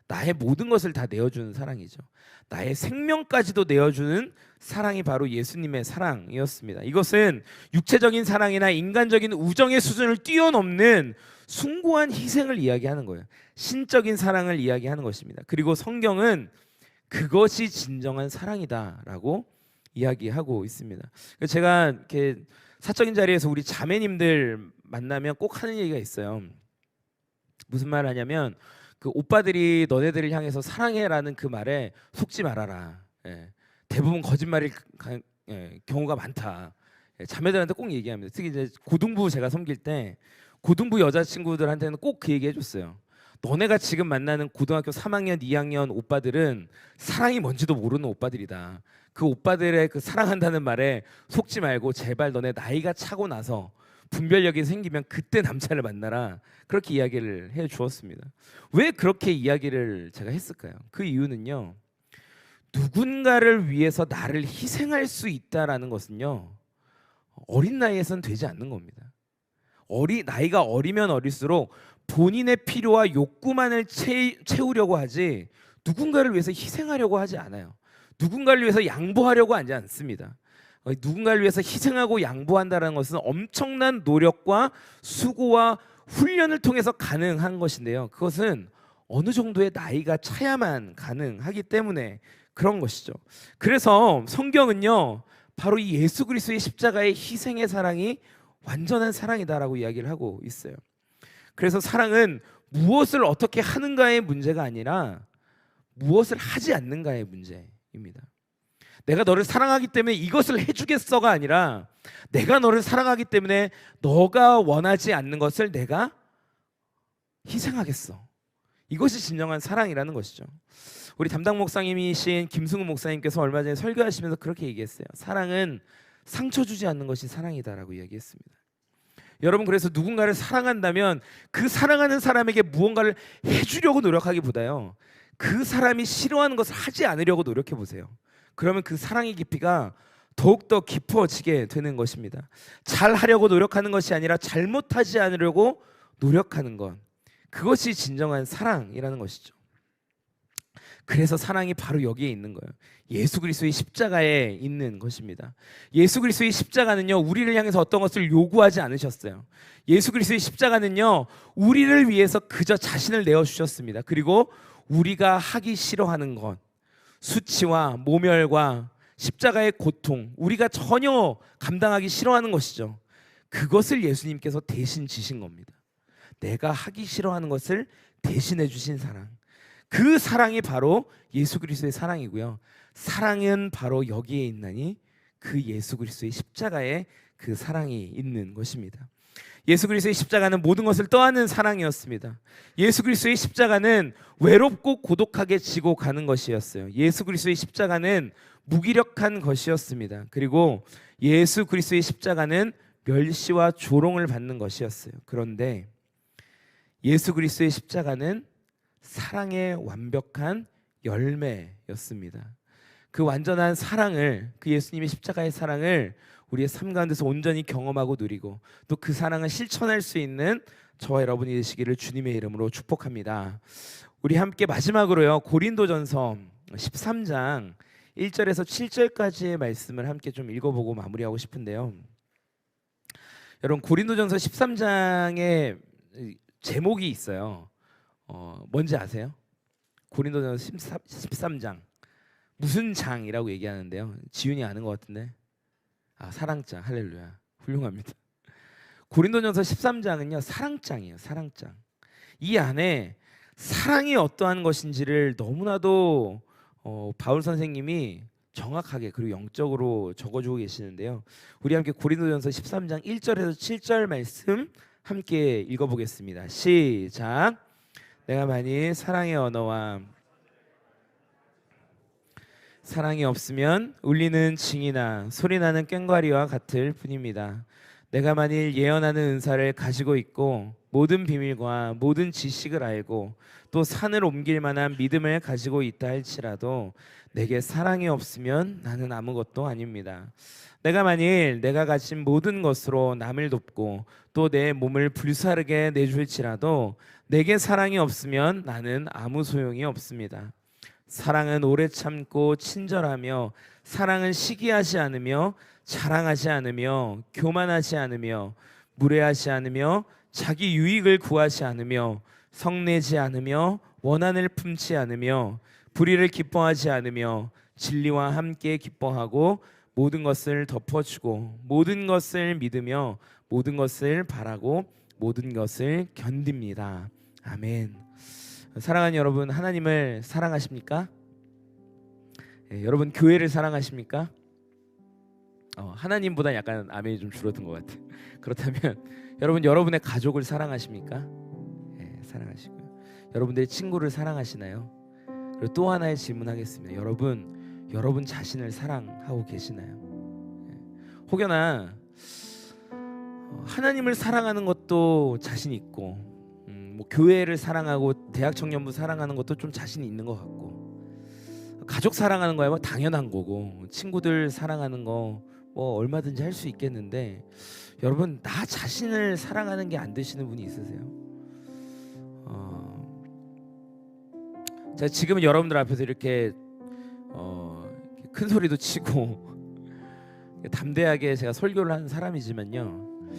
[SPEAKER 3] 나의 모든 것을 다 내어주는 사랑이죠. 나의 생명까지도 내어주는 사랑이 바로 예수님의 사랑이었습니다. 이것은 육체적인 사랑이나 인간적인 우정의 수준을 뛰어넘는 숭고한 희생을 이야기하는 거예요. 신적인 사랑을 이야기하는 것입니다. 그리고 성경은 그것이 진정한 사랑이다라고 이야기하고 있습니다. 제가 이렇게 사적인 자리에서 우리 자매님들 만나면 꼭 하는 얘기가 있어요. 무슨 말 하냐면 그 오빠들이 너네들을 향해서 사랑해라는 그 말에 속지 말아라. 대부분 거짓말일 경우가 많다. 자매들한테 꼭 얘기합니다. 특히 이제 고등부 제가 섬길 때 고등부 여자친구들한테는 꼭 그 얘기 해줬어요. 너네가 지금 만나는 고등학교 3학년, 2학년 오빠들은 사랑이 뭔지도 모르는 오빠들이다. 그 오빠들의 그 사랑한다는 말에 속지 말고 제발 너네 나이가 차고 나서 분별력이 생기면 그때 남자를 만나라. 그렇게 이야기를 해 주었습니다. 왜 그렇게 이야기를 제가 했을까요? 그 이유는요, 누군가를 위해서 나를 희생할 수 있다라는 것은요, 어린 나이에선 되지 않는 겁니다. 나이가 어리면 어릴수록 본인의 필요와 욕구만을 채우려고 하지 누군가를 위해서 희생하려고 하지 않아요. 누군가를 위해서 양보하려고 하지 않습니다. 누군가를 위해서 희생하고 양보한다는 것은 엄청난 노력과 수고와 훈련을 통해서 가능한 것인데요. 그것은 어느 정도의 나이가 차야만 가능하기 때문에 그런 것이죠. 그래서 성경은요, 바로 이 예수 그리스도의 십자가의 희생의 사랑이 완전한 사랑이다라고 이야기를 하고 있어요. 그래서 사랑은 무엇을 어떻게 하는가의 문제가 아니라 무엇을 하지 않는가의 문제입니다. 내가 너를 사랑하기 때문에 이것을 해주겠어가 아니라 내가 너를 사랑하기 때문에 너가 원하지 않는 것을 내가 희생하겠어. 이것이 진정한 사랑이라는 것이죠. 우리 담당 목사님이신 김승우 목사님께서 얼마 전에 설교하시면서 그렇게 얘기했어요. 사랑은 상처 주지 않는 것이 사랑이다라고 이야기했습니다. 여러분, 그래서 누군가를 사랑한다면 그 사랑하는 사람에게 무언가를 해주려고 노력하기보다요, 그 사람이 싫어하는 것을 하지 않으려고 노력해 보세요. 그러면 그 사랑의 깊이가 더욱더 깊어지게 되는 것입니다. 잘하려고 노력하는 것이 아니라 잘못하지 않으려고 노력하는 것, 그것이 진정한 사랑이라는 것이죠. 그래서 사랑이 바로 여기에 있는 거예요. 예수 그리스도의 십자가에 있는 것입니다. 예수 그리스도의 십자가는요, 우리를 향해서 어떤 것을 요구하지 않으셨어요. 예수 그리스도의 십자가는요, 우리를 위해서 그저 자신을 내어주셨습니다. 그리고 우리가 하기 싫어하는 것, 수치와 모멸과 십자가의 고통, 우리가 전혀 감당하기 싫어하는 것이죠. 그것을 예수님께서 대신 지신 겁니다. 내가 하기 싫어하는 것을 대신해 주신 사랑, 그 사랑이 바로 예수 그리스도의 사랑이고요. 사랑은 바로 여기에 있나니 그 예수 그리스도의 십자가에 그 사랑이 있는 것입니다. 예수 그리스도의 십자가는 모든 것을 떠안는 사랑이었습니다. 예수 그리스도의 십자가는 외롭고 고독하게 지고 가는 것이었어요. 예수 그리스도의 십자가는 무기력한 것이었습니다. 그리고 예수 그리스도의 십자가는 멸시와 조롱을 받는 것이었어요. 그런데 예수 그리스도의 십자가는 사랑의 완벽한 열매였습니다. 그 완전한 사랑을, 그 예수님의 십자가의 사랑을 우리의 삶 가운데서 온전히 경험하고 누리고 또 그 사랑을 실천할 수 있는 저와 여러분이 되시기를 주님의 이름으로 축복합니다. 우리 함께 마지막으로요, 고린도전서 13장 1절에서 7절까지의 말씀을 함께 좀 읽어보고 마무리하고 싶은데요. 여러분, 고린도전서 13장에 제목이 있어요. 뭔지 아세요? 고린도전서 13장 무슨 장이라고 얘기하는데요. 지윤이 아는 것 같은데, 사랑장. 할렐루야, 훌륭합니다. 고린도전서 13장은요 사랑장이에요. 사랑장. 이 안에 사랑이 어떠한 것인지를 너무나도 바울 선생님이 정확하게 그리고 영적으로 적어주고 계시는데요. 우리 함께 고린도전서 13장 1절에서 7절 말씀 함께 읽어보겠습니다. 시작. 내가 만일 사랑의 언어와 사랑이 없으면 울리는 징이나 소리나는 꽹과리와 같을 뿐입니다. 내가 만일 예언하는 은사를 가지고 있고 모든 비밀과 모든 지식을 알고 또 산을 옮길 만한 믿음을 가지고 있다 할지라도 내게 사랑이 없으면 나는 아무것도 아닙니다. 내가 만일 내가 가진 모든 것으로 남을 돕고 또 내 몸을 불사르게 내줄지라도 내게 사랑이 없으면 나는 아무 소용이 없습니다. 사랑은 오래 참고 친절하며 사랑은 시기하지 않으며 자랑하지 않으며 교만하지 않으며 무례하지 않으며 자기 유익을 구하지 않으며 성내지 않으며 원한을 품지 않으며 불의를 기뻐하지 않으며 진리와 함께 기뻐하고 모든 것을 덮어주고 모든 것을 믿으며 모든 것을 바라고 모든 것을 견딥니다. 아멘. 사랑하는 여러분, 하나님을 사랑하십니까? 여러분 교회를 사랑하십니까? 하나님보다 약간 아멘이 좀 줄어든 것 같아요. 그렇다면 여러분 여러분의 가족을 사랑하십니까? 사랑하시고요. 여러분들의 친구를 사랑하시나요? 그리고 또 하나의 질문하겠습니다. 여러분 자신을 사랑하고 계시나요? 혹여나 하나님을 사랑하는 것도 자신 있고 뭐 교회를 사랑하고 대학 청년부 사랑하는 것도 좀 자신이 있는 것 같고 가족 사랑하는 거야 뭐 당연한 거고 친구들 사랑하는 거 뭐 얼마든지 할 수 있겠는데 여러분 나 자신을 사랑하는 게 안 되시는 분이 있으세요? 제가 지금은 여러분들 앞에서 이렇게 큰 소리도 치고 담대하게 제가 설교를 하는 사람이지만요,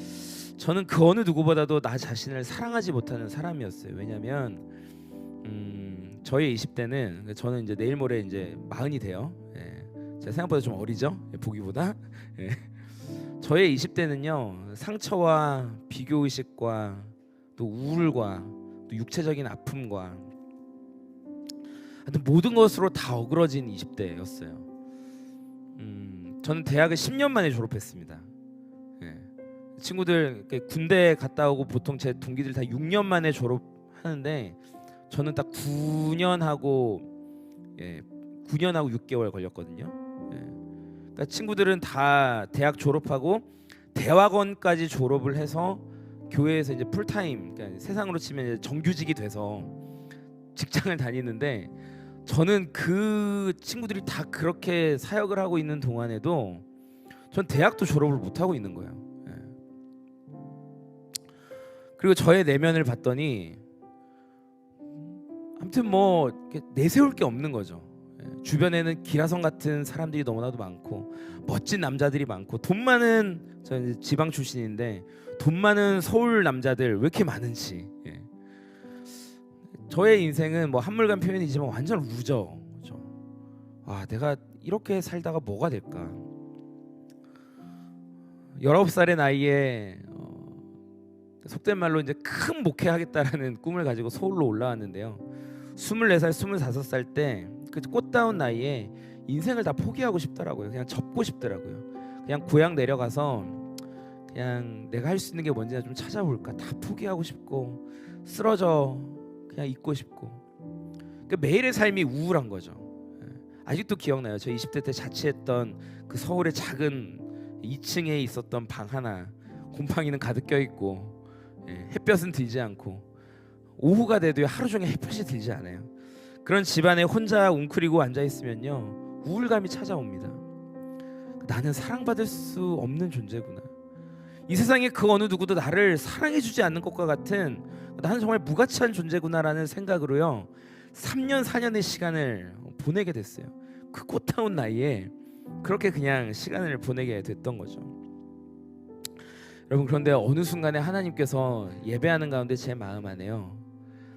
[SPEAKER 3] 저는 그 어느 누구보다도 나 자신을 사랑하지 못하는 사람이었어요. 왜냐하면 저의 20대는 저는 이제 내일 모레 이제 40이 돼요. 제가 생각보다 좀 어리죠, 보기보다. 저의 20대는요 상처와 비교 의식과 또 우울과 또 육체적인 아픔과 모든 것으로 다 어그러진 20대였어요. 저는 대학을 10년 만에 졸업했습니다. 친구들 군대 갔다 오고 보통 제 동기들 다 6년 만에 졸업하는데 저는 딱 9년하고 6개월 걸렸거든요. 그러니까 친구들은 다 대학 졸업하고 대학원까지 졸업을 해서 교회에서 이제 풀타임, 그러니까 세상으로 치면 이제 정규직이 돼서 직장을 다니는데 저는 그 친구들이 다 그렇게 사역을 하고 있는 동안에도 전 대학도 졸업을 못 하고 있는 거예요. 그리고 저의 내면을 봤더니 아무튼 뭐 내세울 게 없는 거죠. 주변에는 기라성 같은 사람들이 너무나도 많고 멋진 남자들이 많고 돈 많은, 저는 지방 출신인데 돈 많은 서울 남자들 왜 이렇게 많은지. 저의 인생은 뭐 한물간 표현이지만 완전 루저. 내가 이렇게 살다가 뭐가 될까? 19살의 나이에 속된 말로 이제 큰 목회하겠다라는 꿈을 가지고 서울로 올라왔는데요. 24살, 25살 때 그 꽃다운 나이에 인생을 다 포기하고 싶더라고요. 그냥 접고 싶더라고요. 그냥 고향 내려가서 그냥 내가 할 수 있는 게 뭔지 좀 찾아볼까. 다 포기하고 싶고 쓰러져 그냥 있고 싶고. 그러니까 매일의 삶이 우울한 거죠. 아직도 기억나요. 저 20대 때 자취했던 그 서울의 작은 2층에 있었던 방 하나, 곰팡이는 가득 껴있고 햇볕은 들지 않고 오후가 돼도 하루 종일 햇볕이 들지 않아요. 그런 집안에 혼자 웅크리고 앉아있으면요 우울감이 찾아옵니다. 나는 사랑받을 수 없는 존재구나. 이 세상에 그 어느 누구도 나를 사랑해주지 않는 것과 같은, 나는 정말 무가치한 존재구나라는 생각으로요 3년 4년의 시간을 보내게 됐어요. 그 꽃다운 나이에 그렇게 그냥 시간을 보내게 됐던 거죠. 여러분, 그런데 어느 순간에 하나님께서 예배하는 가운데 제 마음 안에요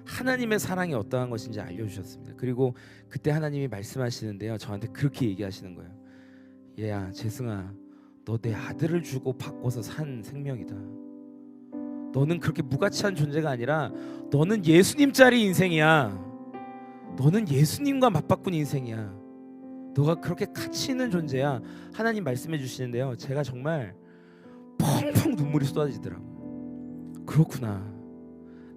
[SPEAKER 3] 하나님의 사랑이 어떠한 것인지 알려주셨습니다. 그리고 그때 하나님이 말씀하시는데요 저한테 그렇게 얘기하시는 거예요. 얘야, 재승아, 너 내 아들을 주고 바꿔서 산 생명이다. 너는 그렇게 무가치한 존재가 아니라 너는 예수님짜리 인생이야. 너는 예수님과 맞바꾼 인생이야. 너가 그렇게 가치 있는 존재야. 하나님 말씀해 주시는데요, 제가 정말 펑펑 눈물이 쏟아지더라고요. 그렇구나,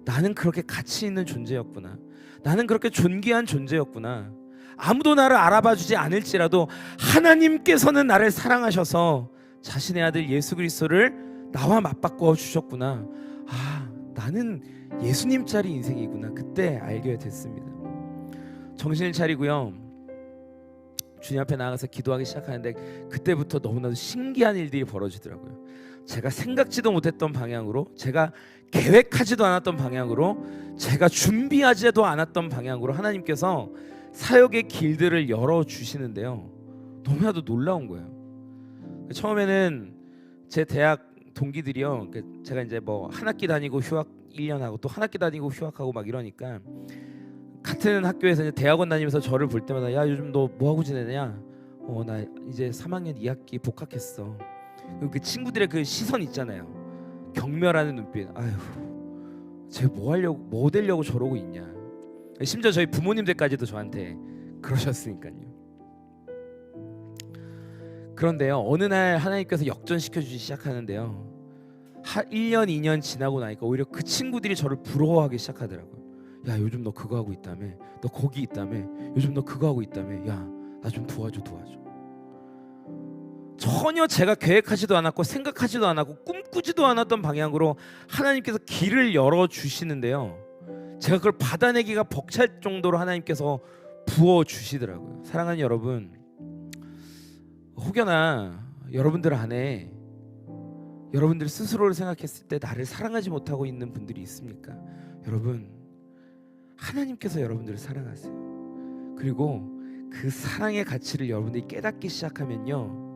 [SPEAKER 3] 나는 그렇게 가치 있는 존재였구나. 나는 그렇게 존귀한 존재였구나. 아무도 나를 알아봐 주지 않을지라도 하나님께서는 나를 사랑하셔서 자신의 아들 예수 그리스도를 나와 맞바꿔 주셨구나. 아, 나는 예수님짜리 인생이구나. 그때 알게 됐습니다. 정신을 차리고요, 주님 앞에 나가서 기도하기 시작하는데 그때부터 너무나도 신기한 일들이 벌어지더라고요. 제가 생각지도 못했던 방향으로, 제가 계획하지도 않았던 방향으로, 제가 준비하지도 않았던 방향으로 하나님께서 사역의 길들을 열어주시는데요, 너무나도 놀라운 거예요. 처음에는 제 대학 동기들이요, 제가 이제 뭐 한 학기 다니고 휴학 1년 하고 또 한 학기 다니고 휴학하고 막 이러니까 같은 학교에서 이제 대학원 다니면서 저를 볼 때마다 야, 요즘 너 뭐 하고 지내냐? 나 이제 3학년 2학기 복학했어. 그 친구들의 그 시선 있잖아요, 경멸하는 눈빛. 아휴, 쟤 뭐 하려고, 뭐 되려고 저러고 있냐. 심지어 저희 부모님들까지도 저한테 그러셨으니까요. 그런데요, 어느 날 하나님께서 역전시켜주기 시작하는데요, 1년 2년 지나고 나니까 오히려 그 친구들이 저를 부러워하기 시작하더라고요. 야, 요즘 너 그거 하고 있다며, 너 거기 있다며, 요즘 너 그거 하고 있다며, 야, 나 좀 도와줘. 전혀 제가 계획하지도 않았고 생각하지도 않았고 꿈꾸지도 않았던 방향으로 하나님께서 길을 열어주시는데요, 제가 그걸 받아내기가 벅찰 정도로 하나님께서 부어주시더라고요. 사랑하는 여러분, 혹여나 여러분들 안에 여러분들 스스로를 생각했을 때 나를 사랑하지 못하고 있는 분들이 있습니까? 여러분, 하나님께서 여러분들을 사랑하세요. 그리고 그 사랑의 가치를 여러분들이 깨닫기 시작하면요,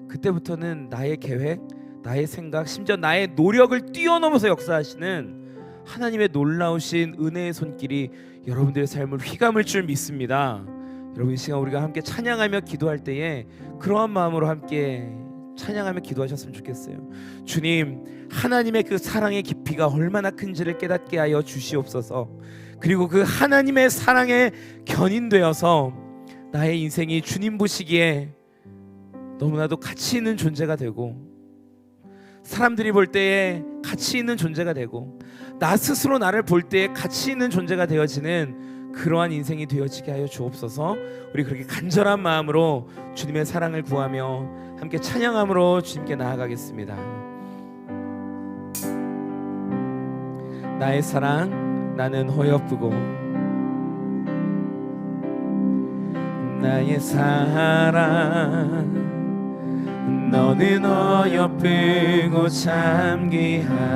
[SPEAKER 3] 그때부터는 나의 계획, 나의 생각, 심지어 나의 노력을 뛰어넘어서 역사하시는 하나님의 놀라우신 은혜의 손길이 여러분들의 삶을 휘감을 줄 믿습니다. 여러분, 이 시간 우리가 함께 찬양하며 기도할 때에 그러한 마음으로 함께 찬양하며 기도하셨으면 좋겠어요. 주님, 하나님의 그 사랑의 깊이가 얼마나 큰지를 깨닫게 하여 주시옵소서. 그리고 그 하나님의 사랑에 견인되어서 나의 인생이 주님 보시기에 너무나도 가치 있는 존재가 되고, 사람들이 볼 때에 가치 있는 존재가 되고, 나 스스로 나를 볼 때에 가치 있는 존재가 되어지는 그러한 인생이 되어지게 하여 주옵소서. 우리 그렇게 간절한 마음으로 주님의 사랑을 구하며 함께 찬양함으로 주님께 나아가겠습니다. 나의 사랑, 나는 허옇고 나의 사랑, 너는 어여쁘고 참 귀하다오니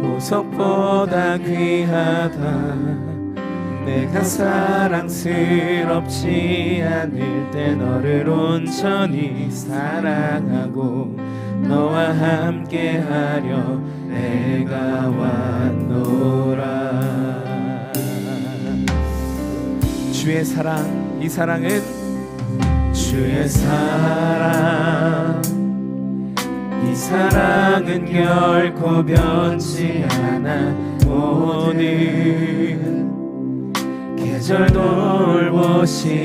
[SPEAKER 3] 보석보다 귀하다. 내가 사랑스럽지 않을 때 너를 온전히 사랑하고 너와 함께하려 내가 왔노라. 주의 사랑, 이 사랑은 주의 사랑, 이 사랑은 결코 변치 않아. 오늘 계절 돌보시네.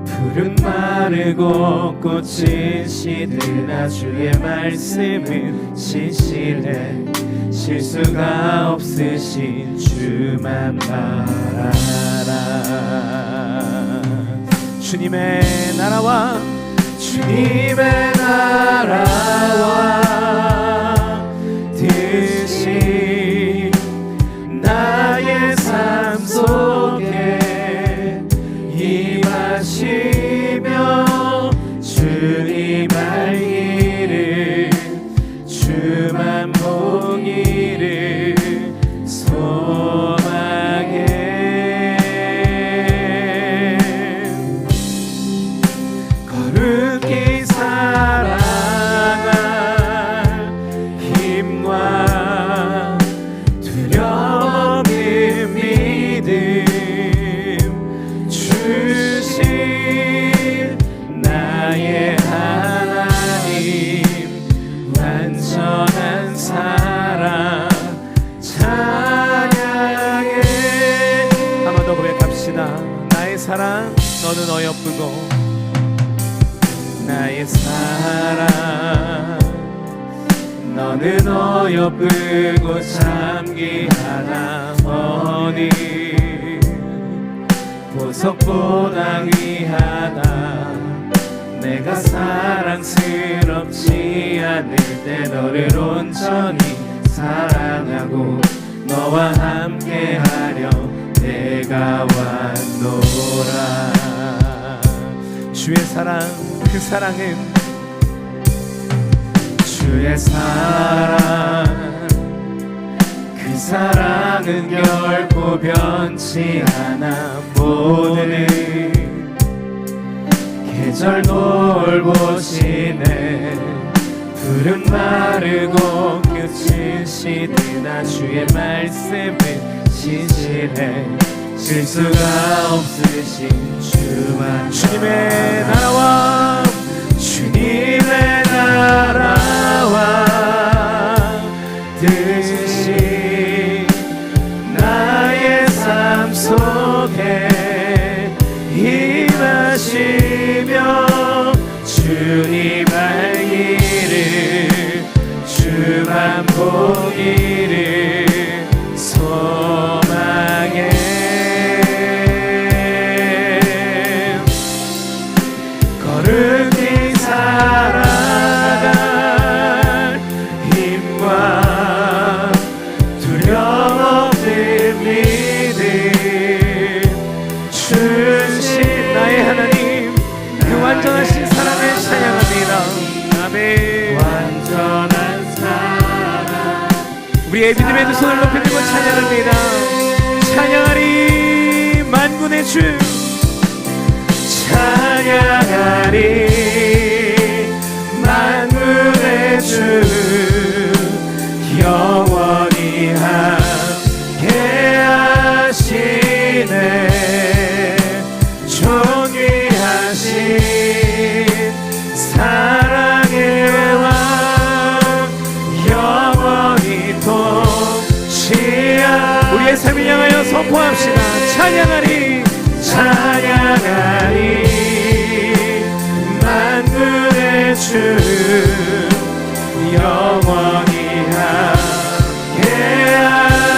[SPEAKER 3] 푸른 마르고 꽃은 시드나 주의 말씀은 신실해. 실수가 없으신 주만 바라라. 주님의 나라와 주님의 나라와 뜻이 나의 삶 속에 임하시며 주님 알기를 주만 보기를 소망해. 거룩히 살아가 사랑 너는 어여쁘고 나의 사랑 너는 어여쁘고 참귀하다 어디 보석보다 귀하다 내가 사랑스럽지 않을 때 너를 온전히 사랑하고 너와 함께하려 내가 왔노라. 주의 사랑 그 사랑은 주의 사랑 그 사랑은 결코 변치 않아 모든 계절 돌보시네 푸른 마르고 끝은 시드나 주의 말씀은 신실해 실수가 없으신 주만 주님의 나라와 주님의 나라와 뜻이 나의 삶 속에 임하시며 주님 알기를 주만 보기를 소망해 거룩히 살아갈 힘과 두려움 없는 믿음 주신 나의 하나님 그 완전하신 사랑을 찬양합니다. 아멘. 완전한 사랑 우리의 믿음의 두 손을 높이 들고 찬양합니다. 찬양하리 만군의 주 찬양하리 만군의 주 영원히 함께 하시네 존귀하신 사랑의 왕 영원히 통치하 우리의 삶을 향하여 선포합시다. 찬양하리 찬양하리 만군의 주 영원히 함께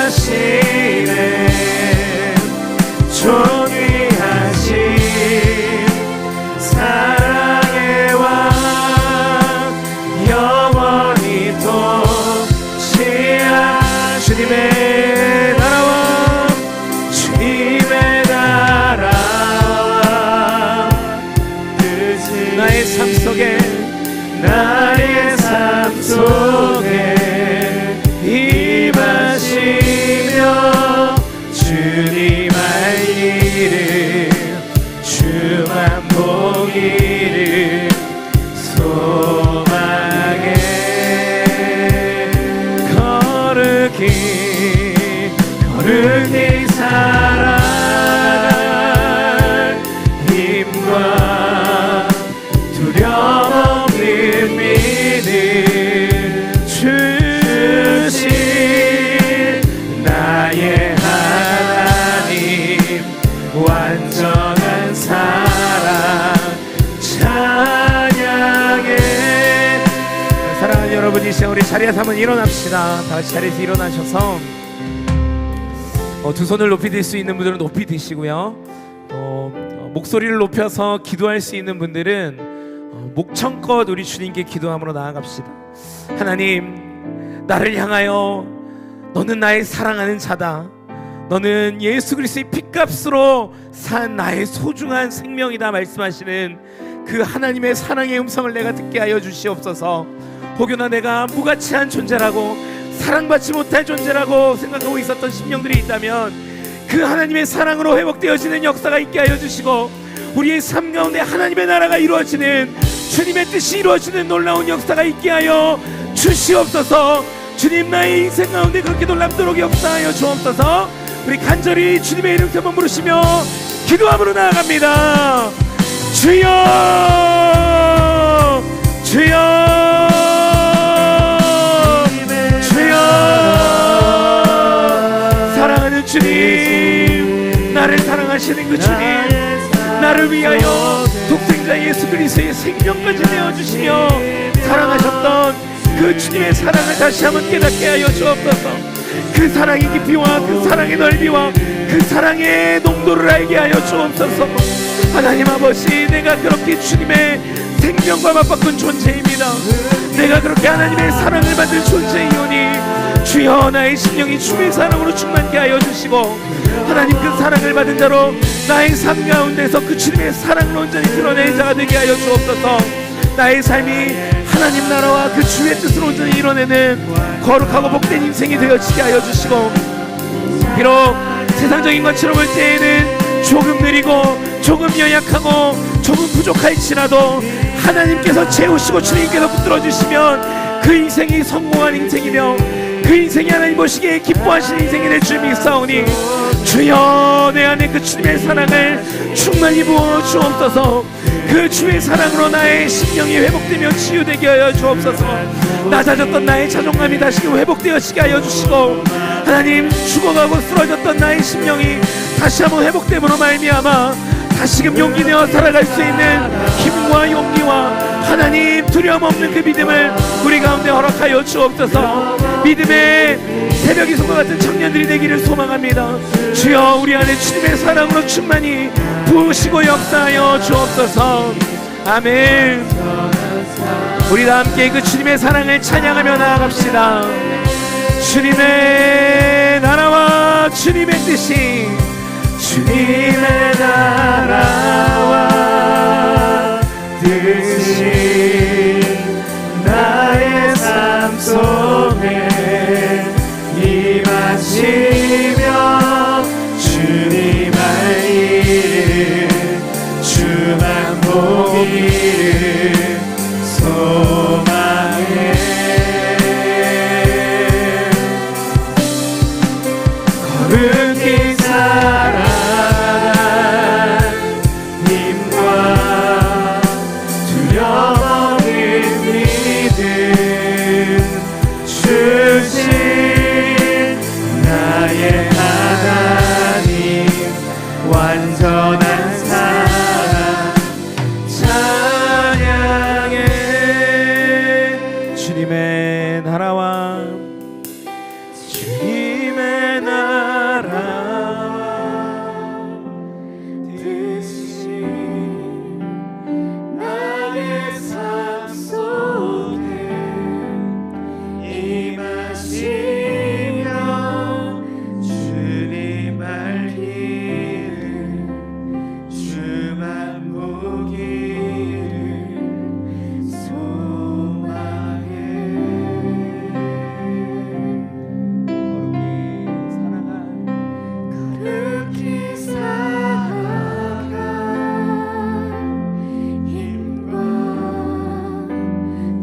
[SPEAKER 3] 하시네 존귀하신 사랑의 왕 영원히 통치하 주님의 나라와 주님의 나라와 뜻이 나의 삶 속에 나의 삶 속에 임하시며 주님 알기를 주만 보기를 소망해 거룩히 살아갈 힘과 두려움 없는 믿음 주신 나의 하나님 완전한 사랑 찬양해. 사랑하는 여러분 이 시간 우리 자리에서 한번 일어납시다. 다 같이 자리에서 일어나셔서 두 손을 높이 들 수 있는 분들은 높이 드시고요. 목소리를 높여서 기도할 수 있는 분들은 목청껏 우리 주님께 기도함으로 나아갑시다. 하나님 나를 향하여 너는 나의 사랑하는 자다. 너는 예수 그리스도의 핏값으로 산 나의 소중한 생명이다 말씀하시는 그 하나님의 사랑의 음성을 내가 듣게 하여 주시옵소서. 혹여나 내가 무가치한 존재라고 사랑받지 못할 존재라고 생각하고 있었던 심령들이 있다면 그 하나님의 사랑으로 회복되어지는 역사가 있게 하여 주시고 우리의 삶 가운데 하나님의 나라가 이루어지는 주님의 뜻이 이루어지는 놀라운 역사가 있게 하여 주시옵소서. 주님 나의 인생 가운데 그렇게 놀랍도록 역사하여 주옵소서. 우리 간절히 주님의 이름 한번 부르시며 기도함으로 나아갑니다. 주여 주여 주님 나를 사랑하시는 그 주님 나를 위하여 독생자 예수 그리스도의 생명까지 내어주시며 사랑하셨던 그 주님의 사랑을 다시 한번 깨닫게 하여 주옵소서. 그 사랑의 깊이와 그 사랑의 넓이와 그 사랑의 농도를 알게 하여 주옵소서. 하나님 아버지, 내가 그렇게 주님의 생명과 맞바꾼 존재입니다. 내가 그렇게 하나님의 사랑을 받은 존재이오니 주여 나의 심령이 주의 사랑으로 충만케 하여 주시고 하나님 그 사랑을 받은 자로 나의 삶 가운데서 그 주님의 사랑을 온전히 드러내는 자가 되게 하여 주옵소서. 나의 삶이 하나님 나라와 그 주의 뜻을 온전히 이뤄내는 거룩하고 복된 인생이 되어지게 하여 주시고 비록 세상적인 것처럼 볼 때에는 조금 느리고 조금 연약하고 조금 부족할지라도 하나님께서 채우시고 주님께서 붙들어 주시면 그 인생이 성공한 인생이며 그 인생이 하나님 보시기에 기뻐하시는 인생이 될 줄 믿사오니 주여 내 안에 그 주님의 사랑을 충만히 부어 주옵소서. 그 주의 사랑으로 나의 심령이 회복되며 치유되게 하여 주옵소서. 낮아졌던 나의 자존감이 다시금 회복되어지게 하여 주시고 하나님 죽어가고 쓰러졌던 나의 심령이 다시 한번 회복됨으로 말미암아 다시금 용기 내어 살아갈 수 있는 힘과 용기와 하나님 두려움 없는 그 믿음을 우리 가운데 허락하여 주옵소서. 믿음의 새벽이 송과 같은 청년들이 되기를 소망합니다. 주여 우리 안에 주님의 사랑으로 충만히 부으시고 역사하여 주옵소서. 아멘. 우리 다 함께 그 주님의 사랑을 찬양하며 나아갑시다. 주님의 나라와 주님의 뜻이 주님의 나라와 뜻이 나의 삶 속에 임하시며 주님 알기를 주만 보기를 소망해 거룩히 살아 완전한 사랑 찬양해. 주님의 나라와 주님의 나라와 뜻이 나의 삶 속에 임하시며 주님 알기를 주만 보기를 소망해. 거룩히 살아가 힘과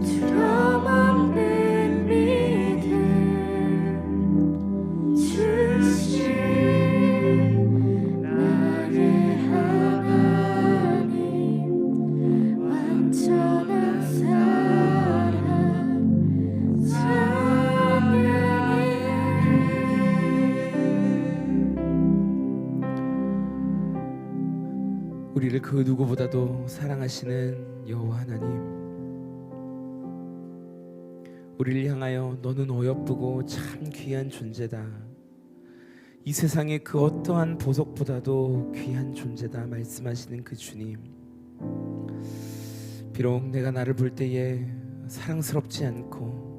[SPEAKER 3] 두려움 없는 믿음 주신 나의 하나님 완전한 사랑 찬양해. 우리를 그 누구보다도 사랑하시는 여호와 하나님, 우리를 향하여 너는 어여쁘고 참 귀한 존재다, 이 세상의 그 어떠한 보석보다도 귀한 존재다 말씀하시는 그 주님, 비록 내가 나를 볼 때에 사랑스럽지 않고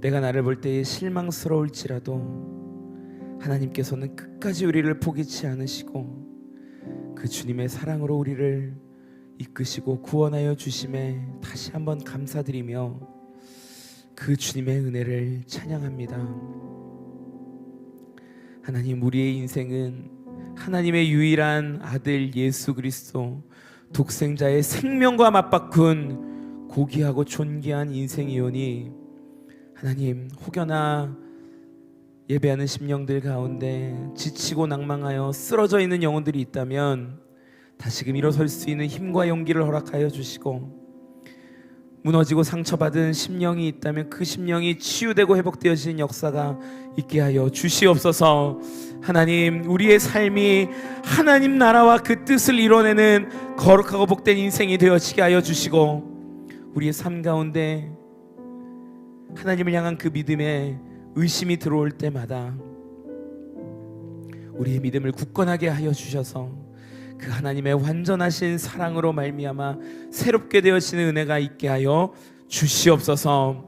[SPEAKER 3] 내가 나를 볼 때에 실망스러울지라도 하나님께서는 끝까지 우리를 포기치 않으시고 그 주님의 사랑으로 우리를 이끄시고 구원하여 주심에 다시 한번 감사드리며 그 주님의 은혜를 찬양합니다. 하나님, 우리의 인생은 하나님의 유일한 아들 예수 그리스도 독생자의 생명과 맞바꾼 고귀하고 존귀한 인생이오니 하나님, 혹여나 예배하는 심령들 가운데 지치고 낭망하여 쓰러져 있는 영혼들이 있다면 다시금 일어설 수 있는 힘과 용기를 허락하여 주시고 무너지고 상처받은 심령이 있다면 그 심령이 치유되고 회복되어지는 역사가 있게 하여 주시옵소서. 하나님, 우리의 삶이 하나님 나라와 그 뜻을 이뤄내는 거룩하고 복된 인생이 되어지게 하여 주시고, 우리의 삶 가운데 하나님을 향한 그 믿음에 의심이 들어올 때마다 우리의 믿음을 굳건하게 하여 주셔서 그 하나님의 완전하신 사랑으로 말미암아 새롭게 되어지는 은혜가 있게 하여 주시옵소서.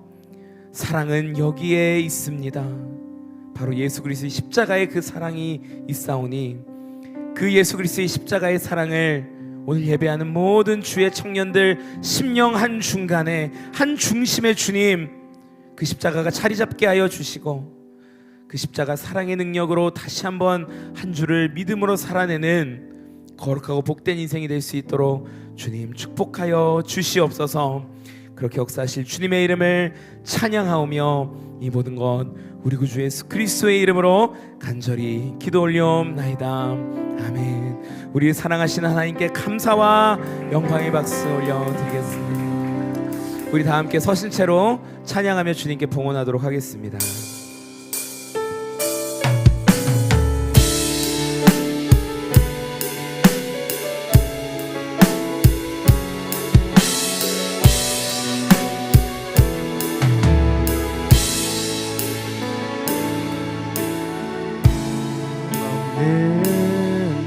[SPEAKER 3] 사랑은 여기에 있습니다. 바로 예수 그리스도의 십자가의 그 사랑이 있사오니, 그 예수 그리스도의 십자가의 사랑을 오늘 예배하는 모든 주의 청년들 심령 한 중간에 한 중심의 주님, 그 십자가가 자리 잡게 하여 주시고, 그 십자가 사랑의 능력으로 다시 한번 한 주를 믿음으로 살아내는 거룩하고 복된 인생이 될 수 있도록 주님 축복하여 주시옵소서. 그렇게 역사하실 주님의 이름을 찬양하오며 이 모든 것 우리 구주 예수 그리스도의 이름으로 간절히 기도 올리옵나이다. 아멘. 우리 사랑하시는 하나님께 감사와 영광의 박수 올려드리겠습니다. 우리 다 함께 서신 채로 찬양하며 주님께 봉헌하도록 하겠습니다.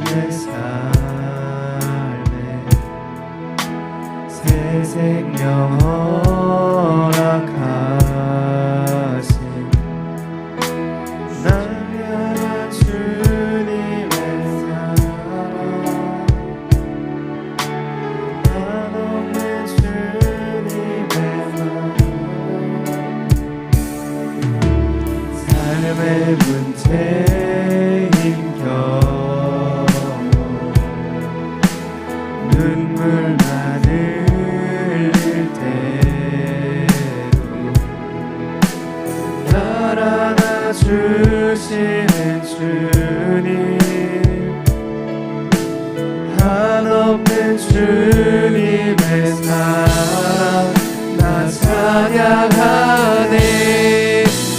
[SPEAKER 2] 내 삶에 새 생명 허락하신 날 향한 주님의 사랑, 한없는 주님의 마음, 삶의 문제 눈물만 흘릴 때도 날 안아주시는 주님, 한없는 주님의 사랑 나 찬양하네.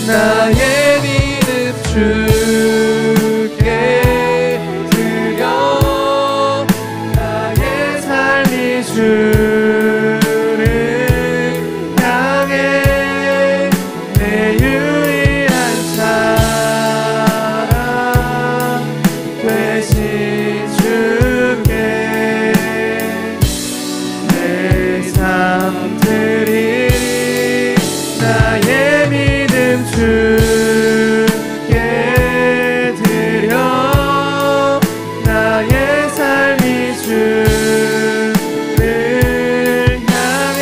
[SPEAKER 2] 나의 믿음 주께 드려 나의 삶이 주를 향해 내 유일한 사랑 되신 주께 내 삶 드리리. 나의 믿음 주께 드려 나의 삶이 주를 향해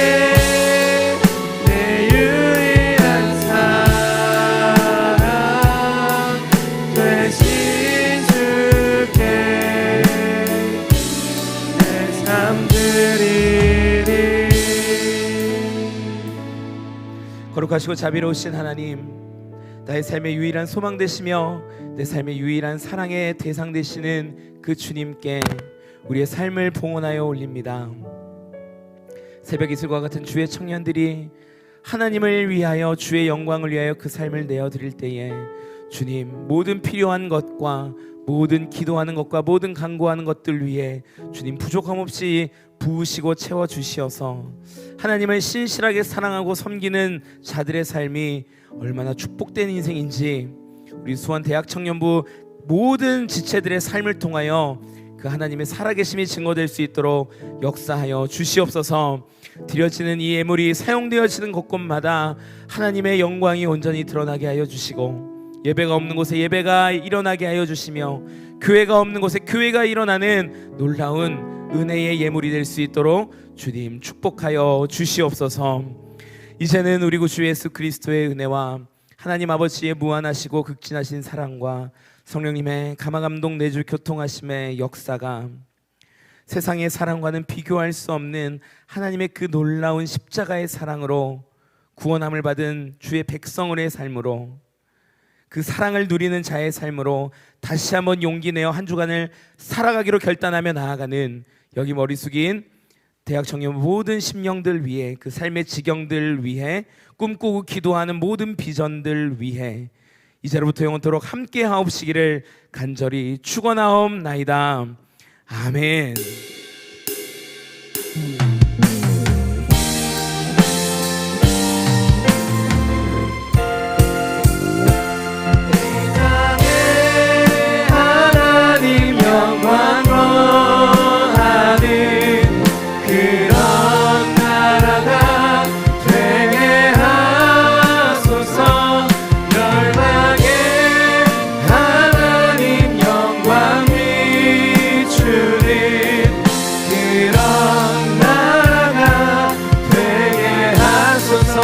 [SPEAKER 2] 내 유일한 사랑 되신 주께 내 삶 드리리.
[SPEAKER 3] 거룩하시고 자비로우신 하나님, 나의 삶의 유일한 소망 되시며 내 삶의 유일한 사랑의 대상 되시는 그 주님께 우리의 삶을 봉헌하여 올립니다. 새벽 이슬과 같은 주의 청년들이 하나님을 위하여 주의 영광을 위하여 그 삶을 내어드릴 때에 주님, 모든 필요한 것과 모든 기도하는 것과 모든 간구하는 것들 위해 주님 부족함 없이 부으시고 채워주시어서 하나님을 신실하게 사랑하고 섬기는 자들의 삶이 얼마나 축복된 인생인지 우리 수원대학청년부 모든 지체들의 삶을 통하여 그 하나님의 살아계심이 증거될 수 있도록 역사하여 주시옵소서. 드려지는 이 예물이 사용되어지는 곳곳마다 하나님의 영광이 온전히 드러나게 하여 주시고, 예배가 없는 곳에 예배가 일어나게 하여 주시며, 교회가 없는 곳에 교회가 일어나는 놀라운 은혜의 예물이 될 수 있도록 주님 축복하여 주시옵소서. 이제는 우리 구 주 예수 그리스도의 은혜와 하나님 아버지의 무한하시고 극진하신 사랑과 성령님의 감화감동 내주 교통하심의 역사가 세상의 사랑과는 비교할 수 없는 하나님의 그 놀라운 십자가의 사랑으로 구원함을 받은 주의 백성의 삶으로, 그 사랑을 누리는 자의 삶으로 다시 한번 용기 내어 한 주간을 살아가기로 결단하며 나아가는 여기 머리 숙인 대학 청년 모든 심령들 위해, 그 삶의 지경들 위해, 꿈꾸고 기도하는 모든 비전들 위해 이제로부터 영원토록 함께 하옵시기를 간절히 축원하옵나이다. 아멘. 하나님 영광 원하는 그런 나라가 되게 하소서. 열방에 하나님 영광 비추는 그런 나라가 되게 하소서.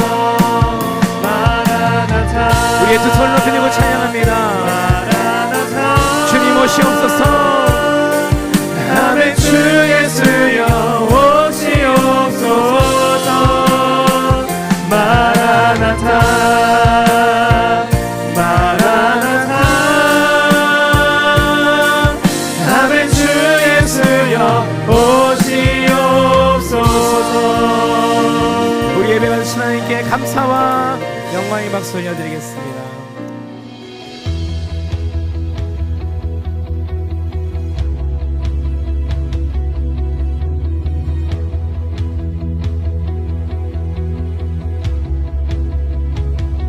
[SPEAKER 2] 마라나타.
[SPEAKER 3] 우리의 두 손을 높이 들고 찬양합니다. 주님 오시옵소서. 아멘. 주 예수여 오시옵소서.
[SPEAKER 2] 마라나타. 마라나타.
[SPEAKER 3] 아멘. 주 예수여 오시옵소서. 우리 예배 받으신 하나님께 감사와 영광의 박수 올려드리겠습니다.